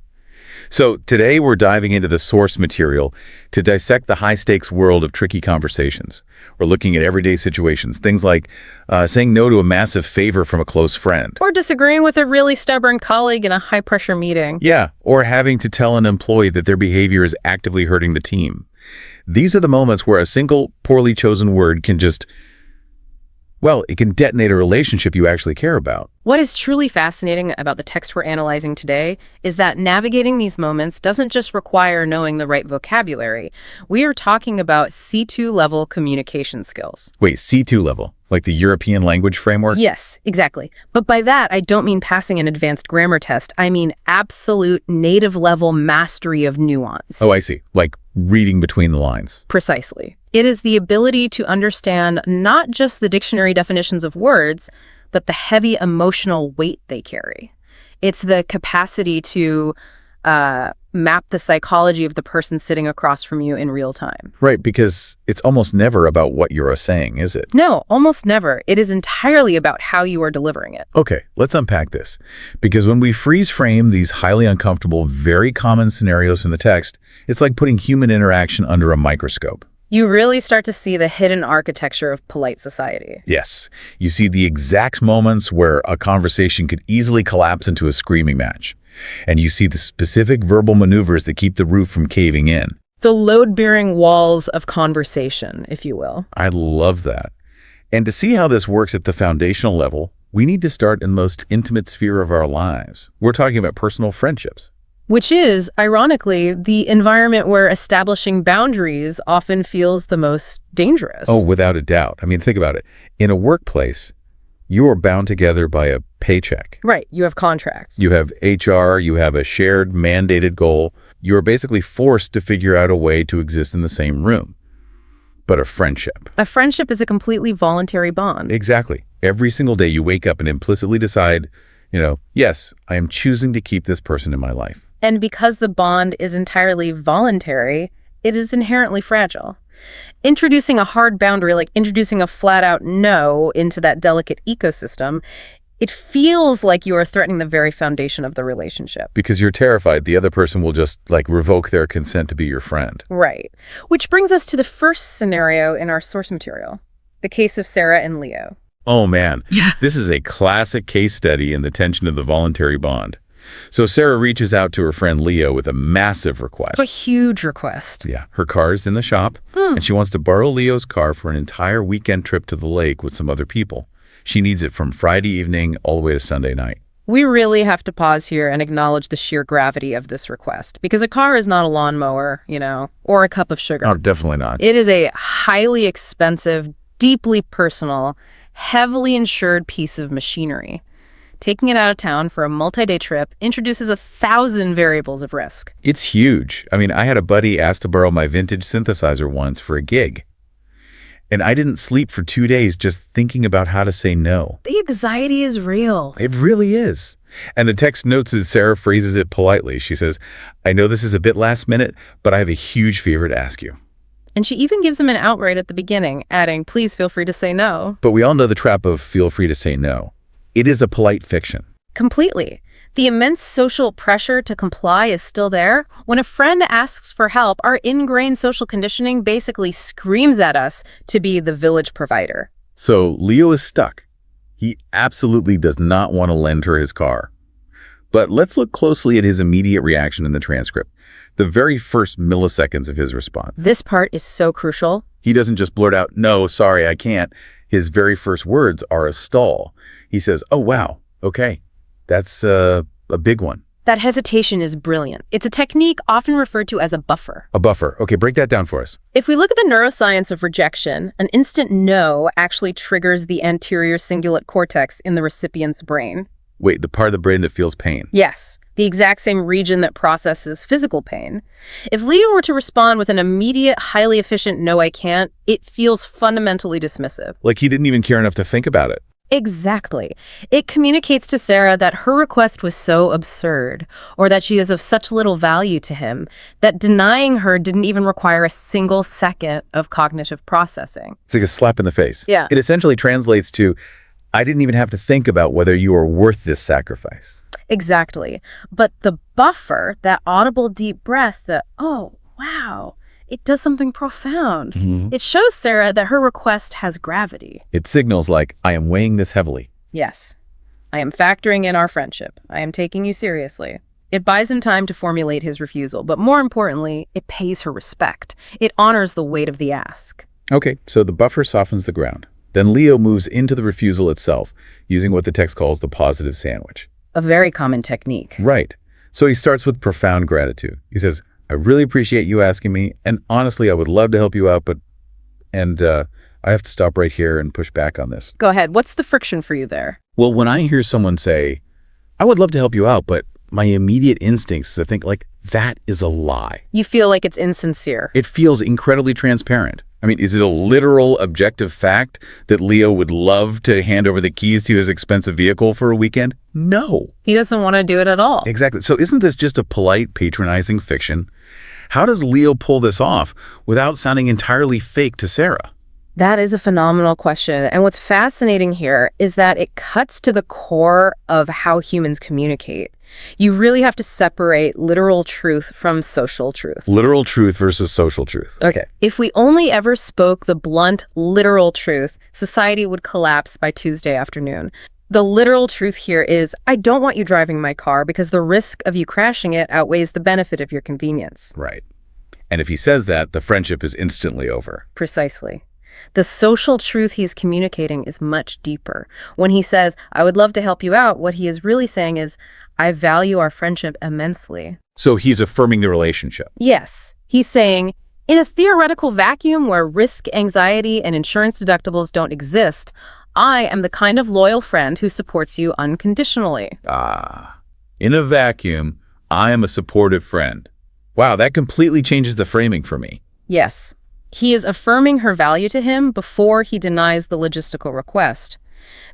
So today we're diving into the source material to dissect the high-stakes world of tricky conversations. We're looking at everyday situations, things like saying no to a massive favor from a close friend. Or disagreeing with a really stubborn colleague in a high-pressure meeting. Yeah, or having to tell an employee that their behavior is actively hurting the team. These are the moments where a single poorly chosen word can just, well, it can detonate a relationship you actually care about. What is truly fascinating about the text we're analyzing today is that navigating these moments doesn't just require knowing the right vocabulary. We are talking about C2 level communication skills. Wait, C2 level, like the European language framework? Yes, exactly. But by that, I don't mean passing an advanced grammar test. I mean absolute native level mastery of nuance. Oh, I see. Like reading between the lines. Precisely. It is the ability to understand not just the dictionary definitions of words, but the heavy emotional weight they carry. It's the capacity to map the psychology of the person sitting across from you in real time. Right, because it's almost never about what you're saying, is it? No, almost never. It is entirely about how you are delivering it. Okay, let's unpack this. Because when we freeze frame these highly uncomfortable, very common scenarios in the text, it's like putting human interaction under a microscope. You really start to see the hidden architecture of polite society. Yes, you see the exact moments where a conversation could easily collapse into a screaming match. And you see the specific verbal maneuvers that keep the roof from caving in. The load-bearing walls of conversation, if you will. I love that. And to see how this works at the foundational level, we need to start in the most intimate sphere of our lives. We're talking about personal friendships. Which is, ironically, the environment where establishing boundaries often feels the most dangerous. Oh, without a doubt. I mean, think about it. In a workplace, you are bound together by a paycheck. Right. You have contracts. You have HR, you have a shared mandated goal. You are basically forced to figure out a way to exist in the same room. But a friendship. A friendship is a completely voluntary bond. Exactly. Every single day you wake up and implicitly decide, yes, I am choosing to keep this person in my life. And because the bond is entirely voluntary, it is inherently fragile. Introducing a hard boundary, like introducing a flat-out no into that delicate ecosystem, it feels like you are threatening the very foundation of the relationship. Because you're terrified the other person will just, revoke their consent to be your friend. Right. Which brings us to the first scenario in our source material, the case of Sarah and Leo. Oh, man. Yeah. This is a classic case study in the tension of the voluntary bond. So Sarah reaches out to her friend Leo with a massive request. A huge request. Yeah, her car's in the shop, and she wants to borrow Leo's car for an entire weekend trip to the lake with some other people. She needs it from Friday evening all the way to Sunday night. We really have to pause here and acknowledge the sheer gravity of this request, because a car is not a lawnmower, or a cup of sugar. Oh, definitely not. It is a highly expensive, deeply personal, heavily insured piece of machinery. Taking it out of town for a multi-day trip introduces 1,000 variables of risk. It's huge. I mean, I had a buddy ask to borrow my vintage synthesizer once for a gig. And I didn't sleep for 2 days just thinking about how to say no. The anxiety is real. It really is. And the text notes as Sarah phrases it politely. She says, I know this is a bit last minute, but I have a huge favor to ask you. And she even gives him an outright at the beginning, adding, please feel free to say no. But we all know the trap of feel free to say no. It is a polite fiction. Completely. The immense social pressure to comply is still there. When a friend asks for help, our ingrained social conditioning basically screams at us to be the village provider. So Leo is stuck. He absolutely does not want to lend her his car. But let's look closely at his immediate reaction in the transcript. The very first milliseconds of his response. This part is so crucial. He doesn't just blurt out, no, sorry, I can't. His very first words are a stall. He says, oh, wow, okay, that's a big one. That hesitation is brilliant. It's a technique often referred to as a buffer. A buffer. Okay, break that down for us. If we look at the neuroscience of rejection, an instant no actually triggers the anterior cingulate cortex in the recipient's brain. Wait, the part of the brain that feels pain. Yes, the exact same region that processes physical pain. If Leo were to respond with an immediate, highly efficient no, I can't, it feels fundamentally dismissive. Like he didn't even care enough to think about it. Exactly. It communicates to Sarah that her request was so absurd, or that she is of such little value to him, that denying her didn't even require a single second of cognitive processing. It's like a slap in the face. Yeah. It essentially translates to, I didn't even have to think about whether you are worth this sacrifice. Exactly. But the buffer, that audible deep breath, the, oh, wow, it does something profound. It shows Sarah that her request has gravity. It signals like, I am weighing this heavily. Yes. I am factoring in our friendship. I am taking you seriously. It buys him time to formulate his refusal, but more importantly, it pays her respect. It honors the weight of the ask. Okay, so the buffer softens the ground. Then Leo moves into the refusal itself, using what the text calls the positive sandwich. A very common technique. Right. So he starts with profound gratitude. He says, I really appreciate you asking me, and honestly, I would love to help you out, but I have to stop right here and push back on this. Go ahead. What's the friction for you there? Well, when I hear someone say, I would love to help you out, but my immediate instincts is to think, like, that is a lie. You feel like it's insincere. It feels incredibly transparent. I mean, is it a literal objective fact that Leo would love to hand over the keys to his expensive vehicle for a weekend? No. He doesn't want to do it at all. Exactly. So isn't this just a polite, patronizing fiction? How does Leo pull this off without sounding entirely fake to Sarah? That is a phenomenal question. And what's fascinating here is that it cuts to the core of how humans communicate. You really have to separate literal truth from social truth. Literal truth versus social truth. Okay. If we only ever spoke the blunt, literal truth, society would collapse by Tuesday afternoon. The literal truth here is, I don't want you driving my car because the risk of you crashing it outweighs the benefit of your convenience. Right. And if he says that, the friendship is instantly over. Precisely. The social truth he's communicating is much deeper. When he says, I would love to help you out, what he is really saying is, I value our friendship immensely. So he's affirming the relationship. Yes. He's saying, in a theoretical vacuum where risk, anxiety, and insurance deductibles don't exist, I am the kind of loyal friend who supports you unconditionally. In a vacuum, I am a supportive friend. Wow, that completely changes the framing for me. Yes. He is affirming her value to him before he denies the logistical request.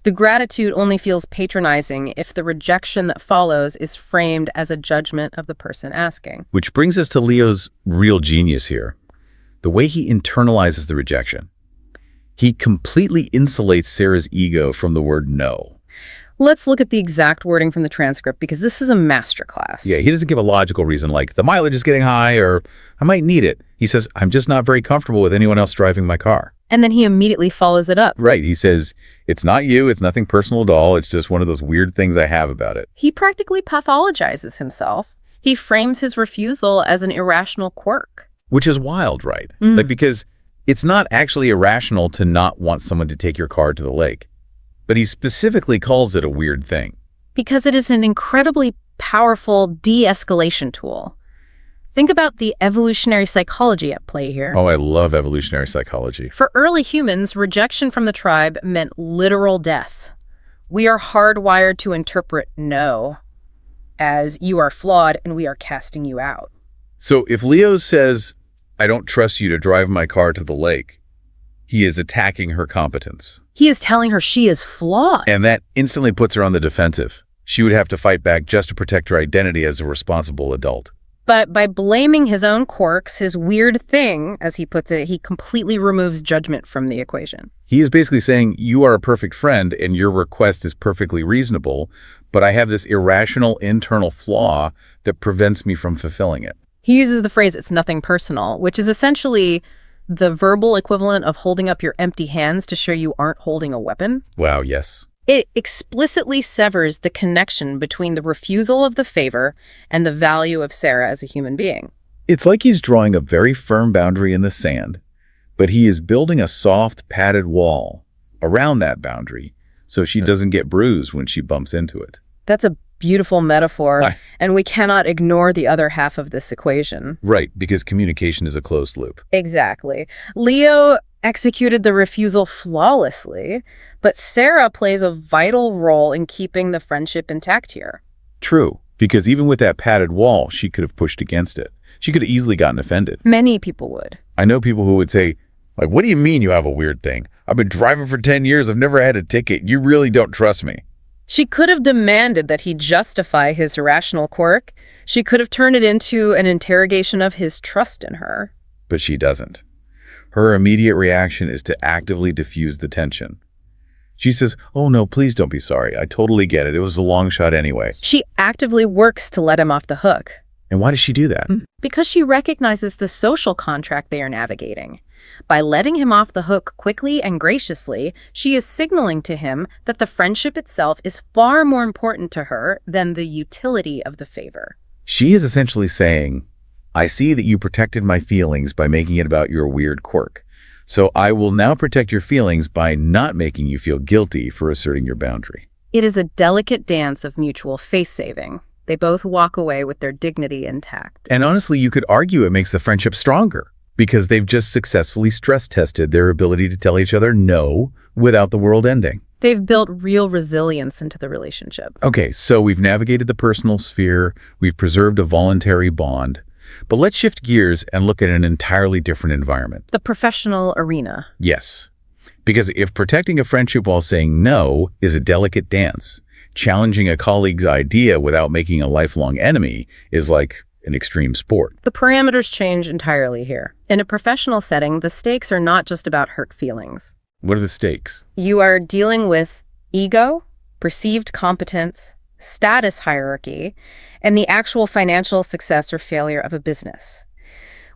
The gratitude only feels patronizing if the rejection that follows is framed as a judgment of the person asking. Which brings us to Leo's real genius here. The way he internalizes the rejection. He completely insulates Sarah's ego from the word no. Let's look at the exact wording from the transcript because this is a masterclass. Yeah, he doesn't give a logical reason like, the mileage is getting high or I might need it. He says, I'm just not very comfortable with anyone else driving my car. And then he immediately follows it up. Right. He says, it's not you. It's nothing personal at all. It's just one of those weird things I have about it. He practically pathologizes himself. He frames his refusal as an irrational quirk. Which is wild, right? Because it's not actually irrational to not want someone to take your car to the lake. But he specifically calls it a weird thing. Because it is an incredibly powerful de-escalation tool. Think about the evolutionary psychology at play here. Oh, I love evolutionary psychology. For early humans, rejection from the tribe meant literal death. We are hardwired to interpret no as you are flawed and we are casting you out. So if Leo says, I don't trust you to drive my car to the lake, he is attacking her competence. He is telling her she is flawed. And that instantly puts her on the defensive. She would have to fight back just to protect her identity as a responsible adult. But by blaming his own quirks, his weird thing, as he puts it, he completely removes judgment from the equation. He is basically saying, you are a perfect friend and your request is perfectly reasonable, but I have this irrational internal flaw that prevents me from fulfilling it. He uses the phrase, it's nothing personal, which is essentially the verbal equivalent of holding up your empty hands to show you aren't holding a weapon. Wow, yes. It explicitly severs the connection between the refusal of the favor and the value of Sarah as a human being. It's like he's drawing a very firm boundary in the sand, but he is building a soft, padded wall around that boundary so she doesn't get bruised when she bumps into it. That's a beautiful metaphor, and we cannot ignore the other half of this equation. Right, because communication is a closed loop. Exactly. Leo executed the refusal flawlessly, but Sarah plays a vital role in keeping the friendship intact here. True, because even with that padded wall, she could have pushed against it. She could have easily gotten offended. Many people would. I know people who would say, like, what do you mean you have a weird thing? I've been driving for 10 years. I've never had a ticket. You really don't trust me. She could have demanded that he justify his irrational quirk. She could have turned it into an interrogation of his trust in her. But she doesn't. Her immediate reaction is to actively diffuse the tension. She says, oh no, please don't be sorry. I totally get it. It was a long shot anyway. She actively works to let him off the hook. And why does she do that? Because she recognizes the social contract they are navigating. By letting him off the hook quickly and graciously, she is signaling to him that the friendship itself is far more important to her than the utility of the favor. She is essentially saying, I see that you protected my feelings by making it about your weird quirk. So I will now protect your feelings by not making you feel guilty for asserting your boundary. It is a delicate dance of mutual face-saving. They both walk away with their dignity intact. And honestly, you could argue it makes the friendship stronger because they've just successfully stress-tested their ability to tell each other no without the world ending. They've built real resilience into the relationship. Okay, so we've navigated the personal sphere, we've preserved a voluntary bond, but let's shift gears and look at an entirely different environment. The professional arena. Yes, because if protecting a friendship while saying no is a delicate dance, challenging a colleague's idea without making a lifelong enemy is like an extreme sport. The parameters change entirely here. In a professional setting, the stakes are not just about hurt feelings. What are the stakes? You are dealing with ego, perceived competence, status hierarchy, and the actual financial success or failure of a business.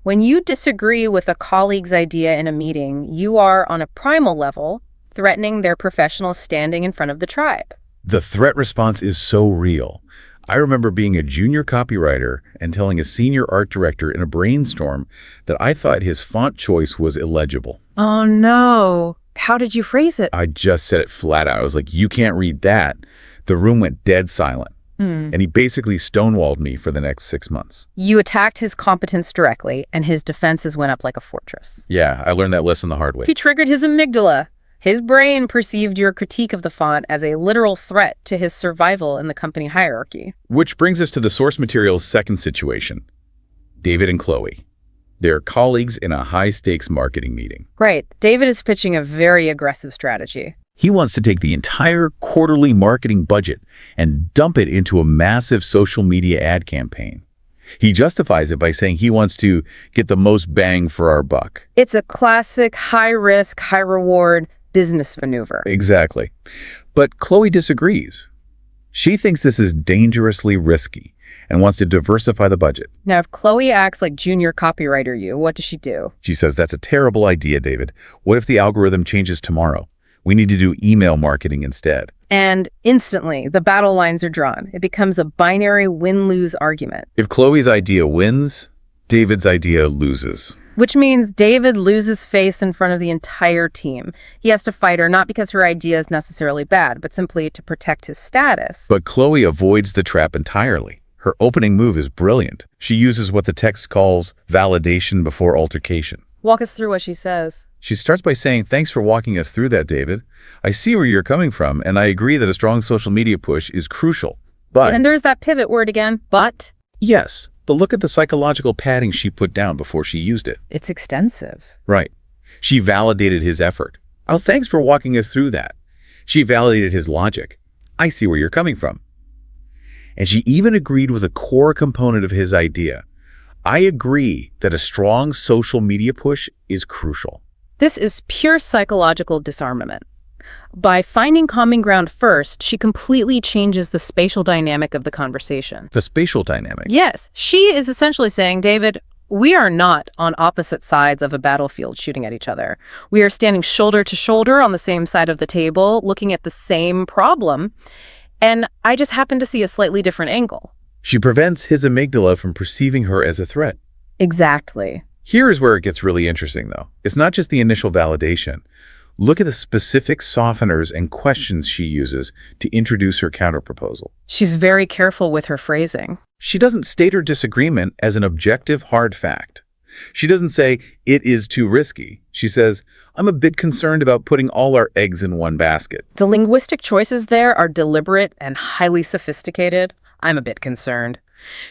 When you disagree with a colleague's idea in a meeting, you are, on a primal level, threatening their professional standing in front of the tribe. The threat response is so real. I remember being a junior copywriter and telling a senior art director in a brainstorm that I thought his font choice was illegible. Oh no. How did you phrase it? I just said it flat out. I was like, you can't read that. The room went dead silent. And he basically stonewalled me for the next 6 months. You attacked his competence directly, and his defenses went up like a fortress. Yeah, I learned that lesson the hard way. You triggered his amygdala. His brain perceived your critique of the font as a literal threat to his survival in the company hierarchy. Which brings us to the source material's second situation. David and Chloe. They're colleagues in a high-stakes marketing meeting. Right. David is pitching a very aggressive strategy. He wants to take the entire quarterly marketing budget and dump it into a massive social media ad campaign. He justifies it by saying he wants to get the most bang for our buck. It's a classic high-risk, high-reward business maneuver. Exactly. But Chloe disagrees. She thinks this is dangerously risky and wants to diversify the budget. Now, if Chloe acts like junior copywriter you, what does she do? She says, that's a terrible idea, David. What if the algorithm changes tomorrow? We need to do email marketing instead. And instantly, the battle lines are drawn. It becomes a binary win-lose argument. If Chloe's idea wins, David's idea loses. Which means David loses face in front of the entire team. He has to fight her not because her idea is necessarily bad, but simply to protect his status. But Chloe avoids the trap entirely. Her opening move is brilliant. She uses what the text calls validation before altercation. Walk us through what she says. She starts by saying, thanks for walking us through that, David. I see where you're coming from, and I agree that a strong social media push is crucial. But... And there's that pivot word again, but. Yes, but look at the psychological padding she put down before she used it. It's extensive. Right. She validated his effort. Oh, thanks for walking us through that. She validated his logic. I see where you're coming from. And she even agreed with a core component of his idea. I agree that a strong social media push is crucial. This is pure psychological disarmament. By finding common ground first, she completely changes the spatial dynamic of the conversation. The spatial dynamic? Yes. She is essentially saying, David, we are not on opposite sides of a battlefield shooting at each other. We are standing shoulder to shoulder on the same side of the table, looking at the same problem, and I just happen to see a slightly different angle. She prevents his amygdala from perceiving her as a threat. Exactly. Here is where it gets really interesting, though. It's not just the initial validation. Look at the specific softeners and questions she uses to introduce her counterproposal. She's very careful with her phrasing. She doesn't state her disagreement as an objective hard fact. She doesn't say, it is too risky. She says, I'm a bit concerned about putting all our eggs in one basket. The linguistic choices there are deliberate and highly sophisticated. I'm a bit concerned.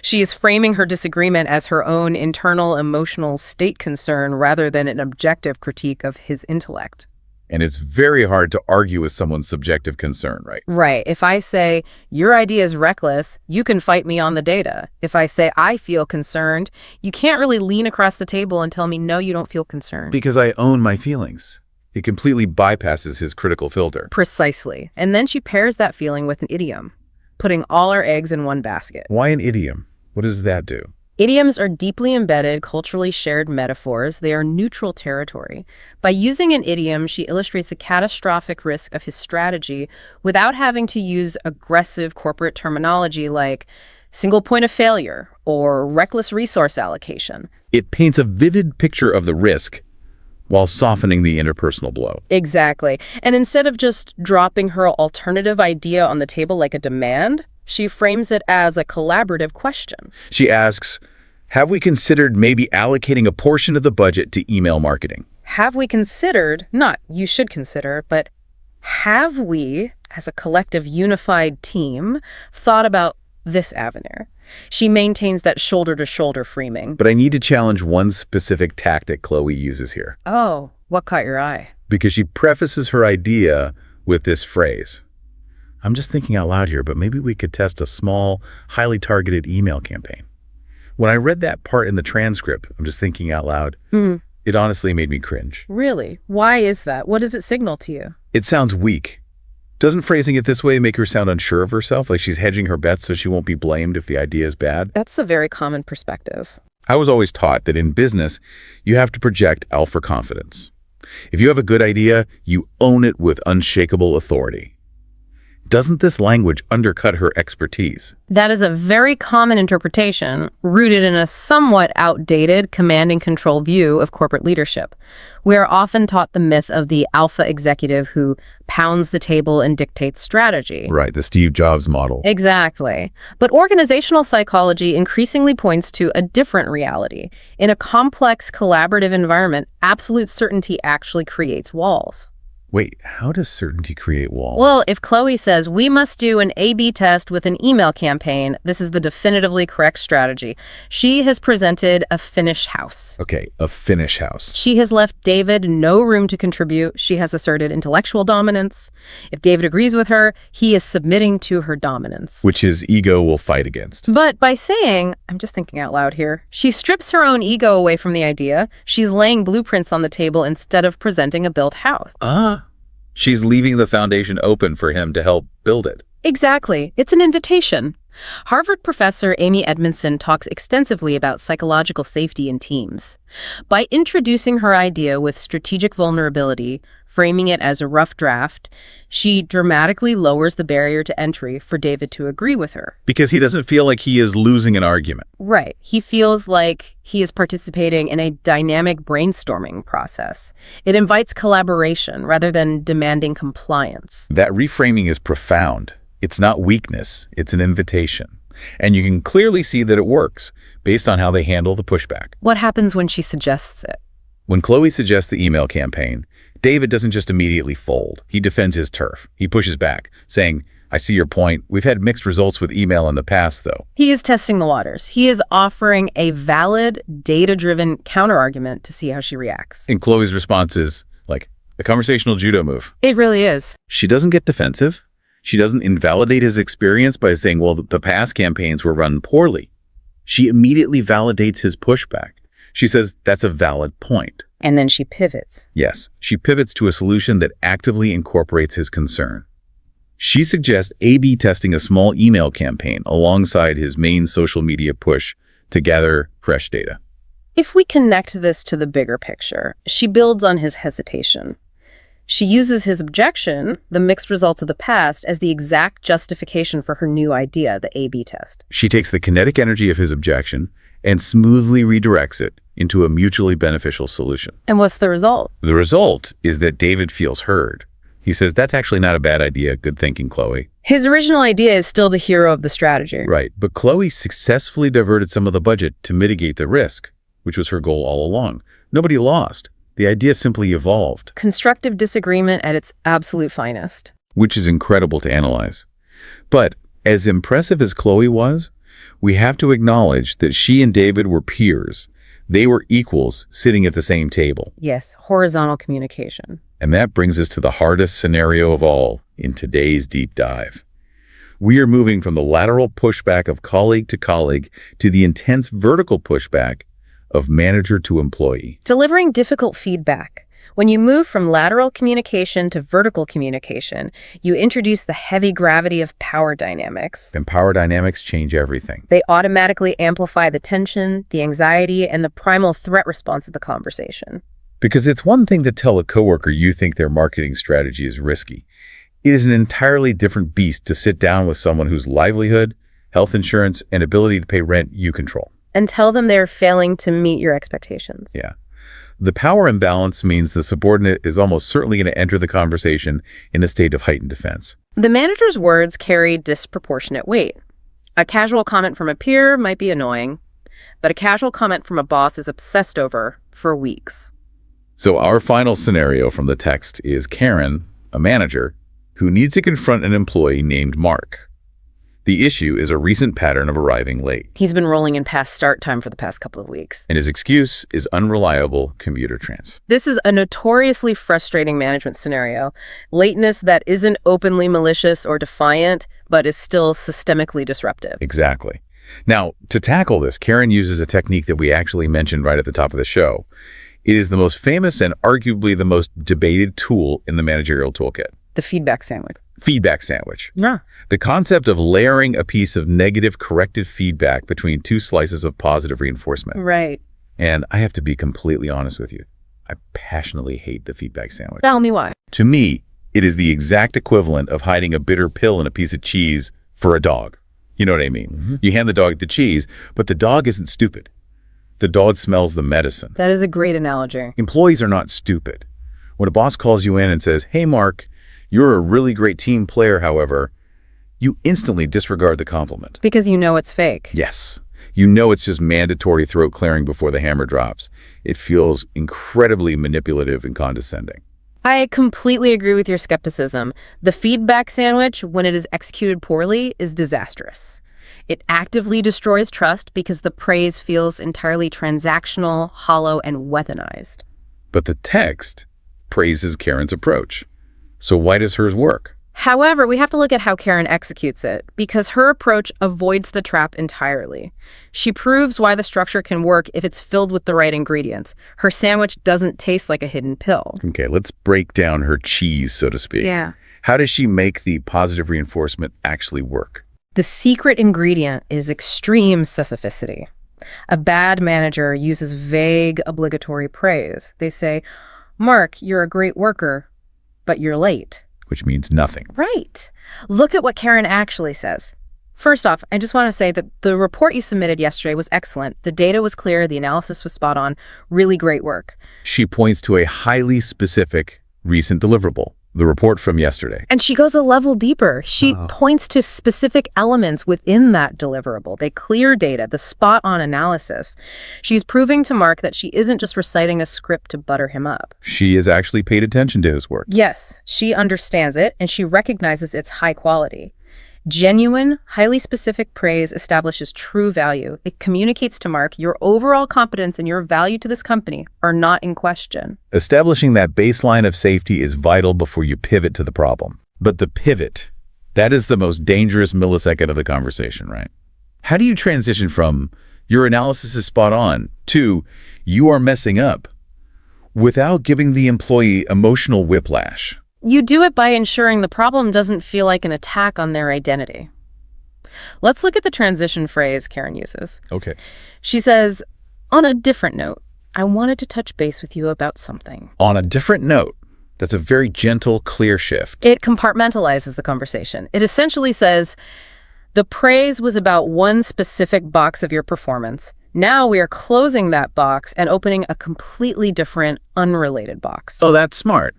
She is framing her disagreement as her own internal emotional state concern rather than an objective critique of his intellect. And it's very hard to argue with someone's subjective concern, right? Right. If I say, your idea is reckless, you can fight me on the data. If I say, I feel concerned, you can't really lean across the table and tell me, no, you don't feel concerned. Because I own my feelings. It completely bypasses his critical filter. Precisely. And then she pairs that feeling with an idiom, putting all our eggs in one basket. Why an idiom? What does that do? Idioms are deeply embedded, culturally shared metaphors. They are neutral territory. By using an idiom, she illustrates the catastrophic risk of his strategy without having to use aggressive corporate terminology like, single point of failure, or reckless resource allocation. It paints a vivid picture of the risk while softening the interpersonal blow. Exactly. And instead of just dropping her alternative idea on the table like a demand, she frames it as a collaborative question. She asks, have we considered maybe allocating a portion of the budget to email marketing? Have we considered, not you should consider, but have we, as a collective unified team, thought about this avenue? She maintains that shoulder-to-shoulder framing. But I need to challenge one specific tactic Chloe uses here. Oh, what caught your eye? Because she prefaces her idea with this phrase. I'm just thinking out loud here, but maybe we could test a small, highly targeted email campaign. When I read that part in the transcript, I'm just thinking out loud, it honestly made me cringe. Really? Why is that? What does it signal to you? It sounds weak. Doesn't phrasing it this way make her sound unsure of herself, like she's hedging her bets so she won't be blamed if the idea is bad? That's a very common perspective. I was always taught that in business, you have to project alpha confidence. If you have a good idea, you own it with unshakable authority. Doesn't this language undercut her expertise? That is a very common interpretation, rooted in a somewhat outdated command and control view of corporate leadership. We are often taught the myth of the alpha executive who pounds the table and dictates strategy. Right, the Steve Jobs model. Exactly. But organizational psychology increasingly points to a different reality. In a complex, collaborative environment, absolute certainty actually creates walls. Wait, how does certainty create walls? Well, if Chloe says, we must do an A/B test with an email campaign, this is the definitively correct strategy. She has presented a finish house. Okay, a finish house. She has left David no room to contribute. She has asserted intellectual dominance. If David agrees with her, he is submitting to her dominance. Which his ego will fight against. But by saying, I'm just thinking out loud here, she strips her own ego away from the idea. She's laying blueprints on the table instead of presenting a built house. She's leaving the foundation open for him to help build it. Exactly. It's an invitation. Harvard professor Amy Edmondson talks extensively about psychological safety in teams. By introducing her idea with strategic vulnerability, framing it as a rough draft, she dramatically lowers the barrier to entry for David to agree with her. Because he doesn't feel like he is losing an argument. Right. He feels like he is participating in a dynamic brainstorming process. It invites collaboration rather than demanding compliance. That reframing is profound. It's not weakness, it's an invitation. And you can clearly see that it works based on how they handle the pushback. What happens when she suggests it? When Chloe suggests the email campaign, David doesn't just immediately fold. He defends his turf. He pushes back, saying, I see your point. We've had mixed results with email in the past, though. He is testing the waters. He is offering a valid, data-driven counterargument to see how she reacts. And Chloe's response is, like, a conversational judo move. It really is. She doesn't get defensive. She doesn't invalidate his experience by saying, well, the past campaigns were run poorly. She immediately validates his pushback. She says that's a valid point. And then she pivots. Yes, she pivots to a solution that actively incorporates his concern. She suggests A/B testing a small email campaign alongside his main social media push to gather fresh data. If we connect this to the bigger picture, she builds on his hesitation. She uses his objection, the mixed results of the past, as the exact justification for her new idea, the A/B test. She takes the kinetic energy of his objection and smoothly redirects it into a mutually beneficial solution. And what's the result? The result is that David feels heard. He says, that's actually not a bad idea. Good thinking, Chloe. His original idea is still the hero of the strategy. Right, but Chloe successfully diverted some of the budget to mitigate the risk, which was her goal all along. Nobody lost. The idea simply evolved. Constructive disagreement at its absolute finest. Which is incredible to analyze. But as impressive as Chloe was, we have to acknowledge that she and David were peers. They were equals sitting at the same table. Yes, horizontal communication. And that brings us to the hardest scenario of all in today's deep dive. We are moving from the lateral pushback of colleague to colleague to the intense vertical pushback of manager to employee. Delivering difficult feedback. When you move from lateral communication to vertical communication, you introduce the heavy gravity of power dynamics. And power dynamics change everything. They automatically amplify the tension, the anxiety, and the primal threat response of the conversation. Because it's one thing to tell a coworker you think their marketing strategy is risky. It is an entirely different beast to sit down with someone whose livelihood health insurance, and ability to pay rent you control. And tell them they're failing to meet your expectations. Yeah. The power imbalance means the subordinate is almost certainly going to enter the conversation in a state of heightened defense. The manager's words carry disproportionate weight. A casual comment from a peer might be annoying, but a casual comment from a boss is obsessed over for weeks. So our final scenario from the text is Karen, a manager, who needs to confront an employee named Mark. The issue is a recent pattern of arriving late. He's been rolling in past start time for the past couple of weeks. And his excuse is unreliable commuter trans. This is a notoriously frustrating management scenario. Lateness that isn't openly malicious or defiant, but is still systemically disruptive. Exactly. Now, to tackle this, Karen uses a technique that we actually mentioned right at the top of the show. It is the most famous and arguably the most debated tool in the managerial toolkit. The feedback sandwich. Feedback sandwich. Yeah. The concept of layering a piece of negative corrective feedback between two slices of positive reinforcement. Right. And I have to be completely honest with you. I passionately hate the feedback sandwich. Tell me why. To me, it is the exact equivalent of hiding a bitter pill in a piece of cheese for a dog. You know what I mean? Mm-hmm. You hand the dog the cheese, but the dog isn't stupid. The dog smells the medicine. That is a great analogy. Employees are not stupid. When a boss calls you in and says, "Hey, Mark, you're a really great team player," however, you instantly disregard the compliment. Because you know it's fake. Yes. You know it's just mandatory throat clearing before the hammer drops. It feels incredibly manipulative and condescending. I completely agree with your skepticism. The feedback sandwich, when it is executed poorly, is disastrous. It actively destroys trust because the praise feels entirely transactional, hollow, and weaponized. But the text praises Karen's approach. So why does hers work? However, we have to look at how Karen executes it, because her approach avoids the trap entirely. She proves why the structure can work if it's filled with the right ingredients. Her sandwich doesn't taste like a hidden pill. Okay, let's break down her cheese, so to speak. Yeah. How does she make the positive reinforcement actually work? The secret ingredient is extreme specificity. A bad manager uses vague, obligatory praise. They say, "Mark, you're a great worker, but you're late." Which means nothing. Right. Look at what Karen actually says. First off, I just want to say that the report you submitted yesterday was excellent. The data was clear, the analysis was spot on. Really great work. She points to a highly specific recent deliverable, the report from yesterday. And she goes a level deeper. She points to specific elements within that deliverable. They clear data, the spot-on analysis. She's proving to Mark that she isn't just reciting a script to butter him up. She has actually paid attention to his work. Yes, she understands it, and she recognizes its high quality. Genuine, highly specific praise establishes true value. It communicates to Mark your overall competence and your value to this company are not in question. Establishing that baseline of safety is vital before you pivot to the problem. But the pivot, that is the most dangerous millisecond of the conversation, right? How do you transition from your analysis is spot on to you are messing up without giving the employee emotional whiplash? You do it by ensuring the problem doesn't feel like an attack on their identity. Let's look at the transition phrase Karen uses. Okay. She says, "On a different note, I wanted to touch base with you about something." On a different note. That's a very gentle, clear shift. It compartmentalizes the conversation. It essentially says, the praise was about one specific box of your performance. Now we are closing that box and opening a completely different, unrelated box. Oh, that's smart.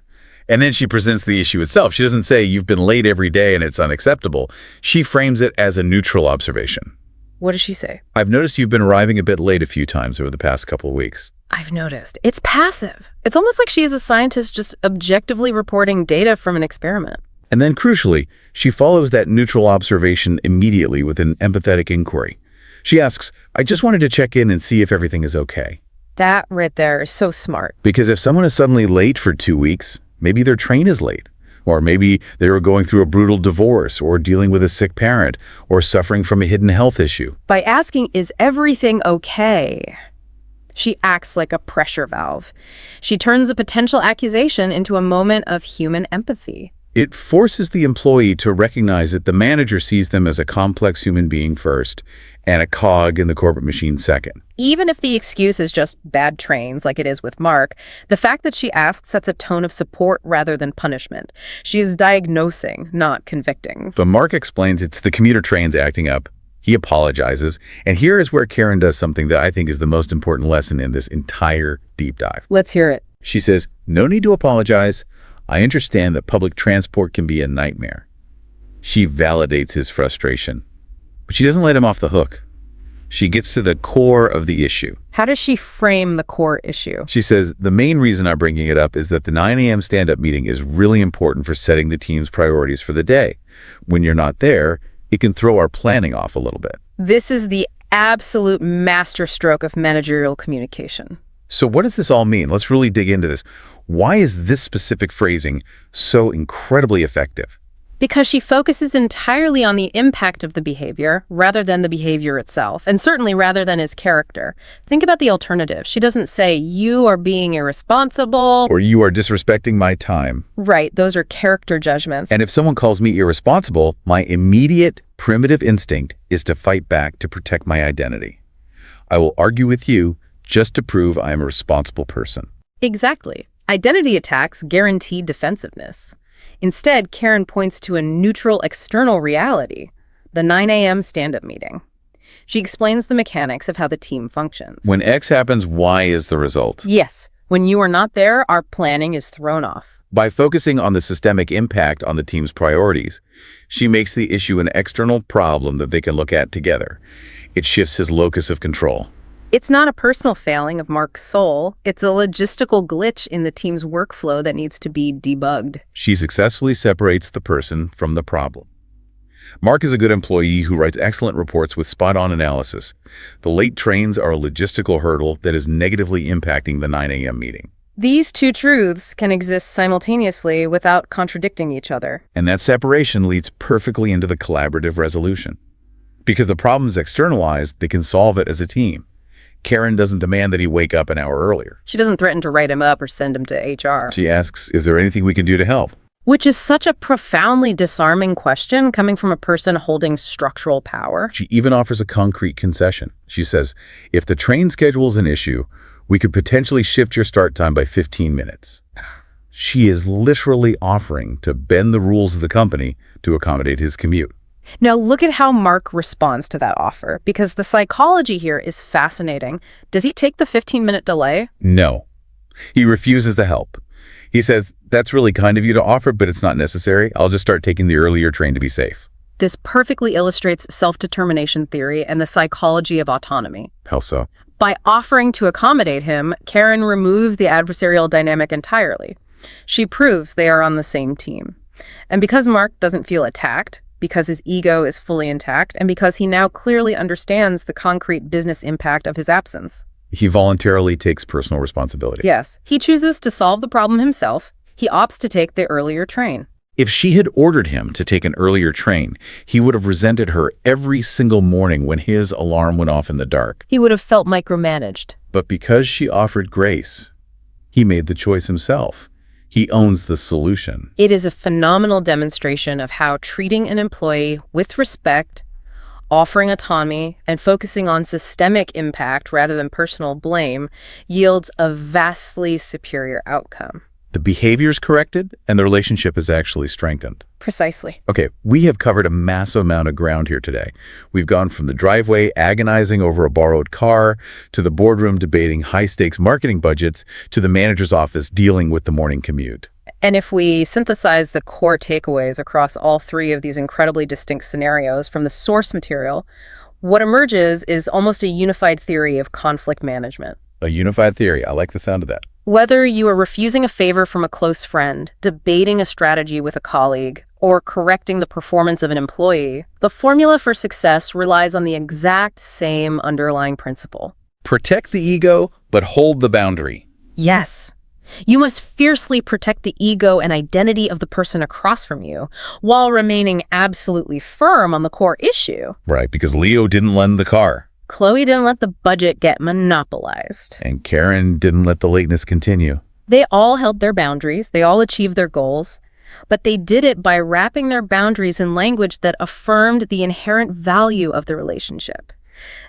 And then she presents the issue itself. She doesn't say you've been late every day and it's unacceptable. She frames it as a neutral observation. What does she say? I've noticed you've been arriving a bit late a few times over the past couple of weeks. I've noticed. It's passive. It's almost like she is a scientist just objectively reporting data from an experiment. And then crucially, she follows that neutral observation immediately with an empathetic inquiry. She asks, I just wanted to check in and see if everything is okay. That right there is so smart. Because if someone is suddenly late for 2 weeks, maybe their train is late, or maybe they were going through a brutal divorce or dealing with a sick parent or suffering from a hidden health issue. By asking, is everything okay? She acts like a pressure valve. She turns a potential accusation into a moment of human empathy. It forces the employee to recognize that the manager sees them as a complex human being first and a cog in the corporate machine second. Even if the excuse is just bad trains, like it is with Mark, the fact that she asks sets a tone of support rather than punishment. She is diagnosing, not convicting. But Mark explains it's the commuter trains acting up. He apologizes, and here is where Karen does something that I think is the most important lesson in this entire deep dive. Let's hear it. She says, "No need to apologize. I understand that public transport can be a nightmare." She validates his frustration, but she doesn't let him off the hook. She gets to the core of the issue. How does she frame the core issue? She says, "The main reason I'm bringing it up is that the 9 a.m. stand-up meeting is really important for setting the team's priorities for the day. When you're not there, it can throw our planning off a little bit." This is the absolute masterstroke of managerial communication. So what does this all mean? Let's really dig into this. Why is this specific phrasing so incredibly effective? Because she focuses entirely on the impact of the behavior rather than the behavior itself, and certainly rather than his character. Think about the alternative. She doesn't say, "You are being irresponsible," Or "You are disrespecting my time." Right, those are character judgments. And if someone calls me irresponsible, my immediate primitive instinct is to fight back to protect my identity. I will argue with you just to prove I am a responsible person. Exactly. Identity attacks guarantee defensiveness. Instead, Karen points to a neutral external reality, the 9 a.m. stand-up meeting. She explains the mechanics of how the team functions. When X happens, Y is the result. Yes, when you are not there, our planning is thrown off. By focusing on the systemic impact on the team's priorities, she makes the issue an external problem that they can look at together. It shifts his locus of control. It's not a personal failing of Mark's soul. It's a logistical glitch in the team's workflow that needs to be debugged. She successfully separates the person from the problem. Mark is a good employee who writes excellent reports with spot-on analysis. The late trains are a logistical hurdle that is negatively impacting the 9 a.m. meeting. These two truths can exist simultaneously without contradicting each other. And that separation leads perfectly into the collaborative resolution. Because the problem is externalized, they can solve it as a team. Karen doesn't demand that he wake up an hour earlier. She doesn't threaten to write him up or send him to HR. She asks, "Is there anything we can do to help?" Which is such a profoundly disarming question coming from a person holding structural power. She even offers a concrete concession. She says, "If the train schedule is an issue, we could potentially shift your start time by 15 minutes. She is literally offering to bend the rules of the company to accommodate his commute. Now look at how Mark responds to that offer, because the psychology here is fascinating. Does he take the 15-minute delay? No. He refuses the help. He says, "That's really kind of you to offer, but it's not necessary. I'll just start taking the earlier train to be safe." This perfectly illustrates self-determination theory and the psychology of autonomy. How so? By offering to accommodate him, Karen removes the adversarial dynamic entirely. She proves they are on the same team. And because Mark doesn't feel attacked, because his ego is fully intact, and because he now clearly understands the concrete business impact of his absence. He voluntarily takes personal responsibility. Yes, he chooses to solve the problem himself. He opts to take the earlier train. If she had ordered him to take an earlier train, he would have resented her every single morning when his alarm went off in the dark. He would have felt micromanaged. But because she offered grace, he made the choice himself. He owns the solution. It is a phenomenal demonstration of how treating an employee with respect, offering autonomy, and focusing on systemic impact rather than personal blame yields a vastly superior outcome. The behavior is corrected, and the relationship is actually strengthened. Precisely. Okay, we have covered a massive amount of ground here today. We've gone from the driveway agonizing over a borrowed car, to the boardroom debating high-stakes marketing budgets, to the manager's office dealing with the morning commute. And if we synthesize the core takeaways across all three of these incredibly distinct scenarios from the source material, what emerges is almost a unified theory of conflict management. A unified theory. I like the sound of that. Whether you are refusing a favor from a close friend, debating a strategy with a colleague, or correcting the performance of an employee, the formula for success relies on the exact same underlying principle. Protect the ego, but hold the boundary. Yes. You must fiercely protect the ego and identity of the person across from you, while remaining absolutely firm on the core issue. Right, because Leo didn't lend the car. Chloe didn't let the budget get monopolized. And Karen didn't let the lateness continue. They all held their boundaries, they all achieved their goals, but they did it by wrapping their boundaries in language that affirmed the inherent value of the relationship.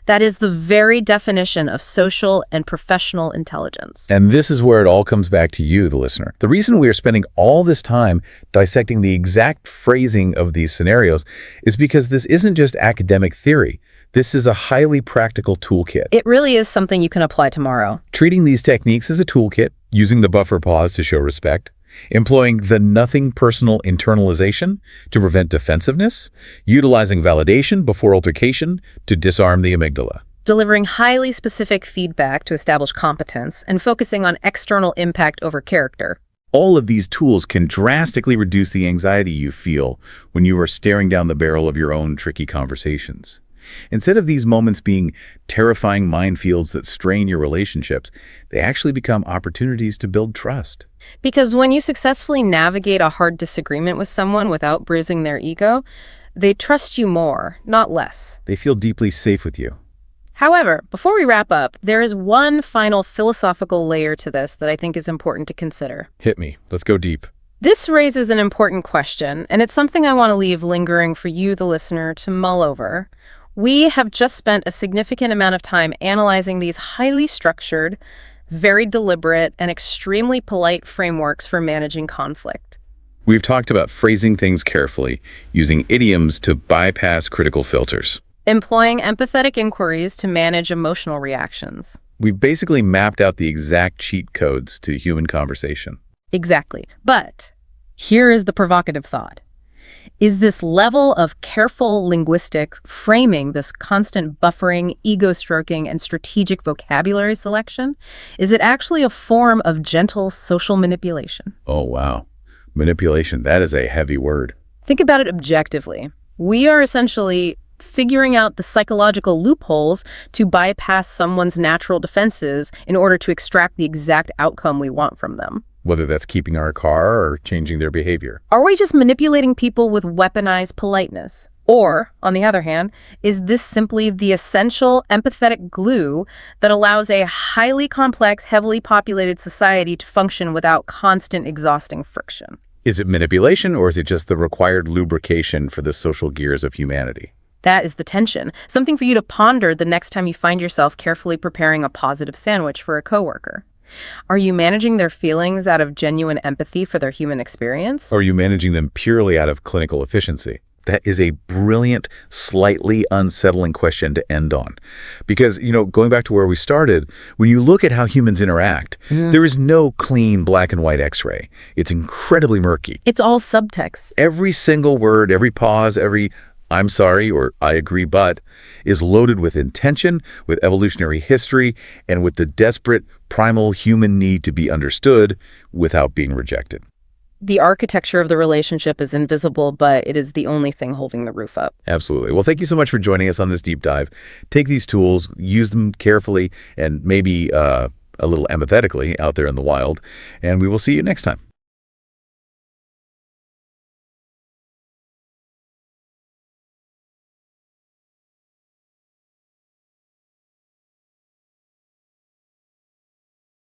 That is the very definition of social and professional intelligence. And this is where it all comes back to you, the listener. The reason we are spending all this time dissecting the exact phrasing of these scenarios is because this isn't just academic theory. This is a highly practical toolkit. It really is something you can apply tomorrow. Treating these techniques as a toolkit, using the buffer pause to show respect, employing the nothing personal internalization to prevent defensiveness, utilizing validation before altercation to disarm the amygdala. Delivering highly specific feedback to establish competence, and focusing on external impact over character. All of these tools can drastically reduce the anxiety you feel when you are staring down the barrel of your own tricky conversations. Instead of these moments being terrifying minefields that strain your relationships, they actually become opportunities to build trust. Because when you successfully navigate a hard disagreement with someone without bruising their ego, they trust you more, not less. They feel deeply safe with you. However, before we wrap up, there is one final philosophical layer to this that I think is important to consider. Hit me. Let's go deep. This raises an important question, and it's something I want to leave lingering for you, the listener, to mull over. We have just spent a significant amount of time analyzing these highly structured, very deliberate, and extremely polite frameworks for managing conflict. We've talked about phrasing things carefully, using idioms to bypass critical filters. Employing empathetic inquiries to manage emotional reactions. We've basically mapped out the exact cheat codes to human conversation. Exactly. But here is the provocative thought. Is this level of careful linguistic framing, this constant buffering, ego-stroking, and strategic vocabulary selection, is it actually a form of gentle social manipulation? Oh, wow. Manipulation, that is a heavy word. Think about it objectively. We are essentially figuring out the psychological loopholes to bypass someone's natural defenses in order to extract the exact outcome we want from them. Whether that's keeping our car or changing their behavior. Are we just manipulating people with weaponized politeness? Or, on the other hand, is this simply the essential empathetic glue that allows a highly complex, heavily populated society to function without constant, exhausting friction? Is it manipulation, or is it just the required lubrication for the social gears of humanity? That is the tension. Something for you to ponder the next time you find yourself carefully preparing a positive sandwich for a coworker. Are you managing their feelings out of genuine empathy for their human experience? Or are you managing them purely out of clinical efficiency? That is a brilliant, slightly unsettling question to end on. Because, going back to where we started, when you look at how humans interact, there is no clean black and white X-ray. It's incredibly murky. It's all subtext. Every single word, every pause, every "I'm sorry" or "I agree but" is loaded with intention, with evolutionary history, and with the desperate, primal human need to be understood without being rejected. The architecture of the relationship is invisible, but it is the only thing holding the roof up. Absolutely. Well, thank you so much for joining us on this deep dive. Take these tools, use them carefully, and maybe a little empathetically out there in the wild, and we will see you next time.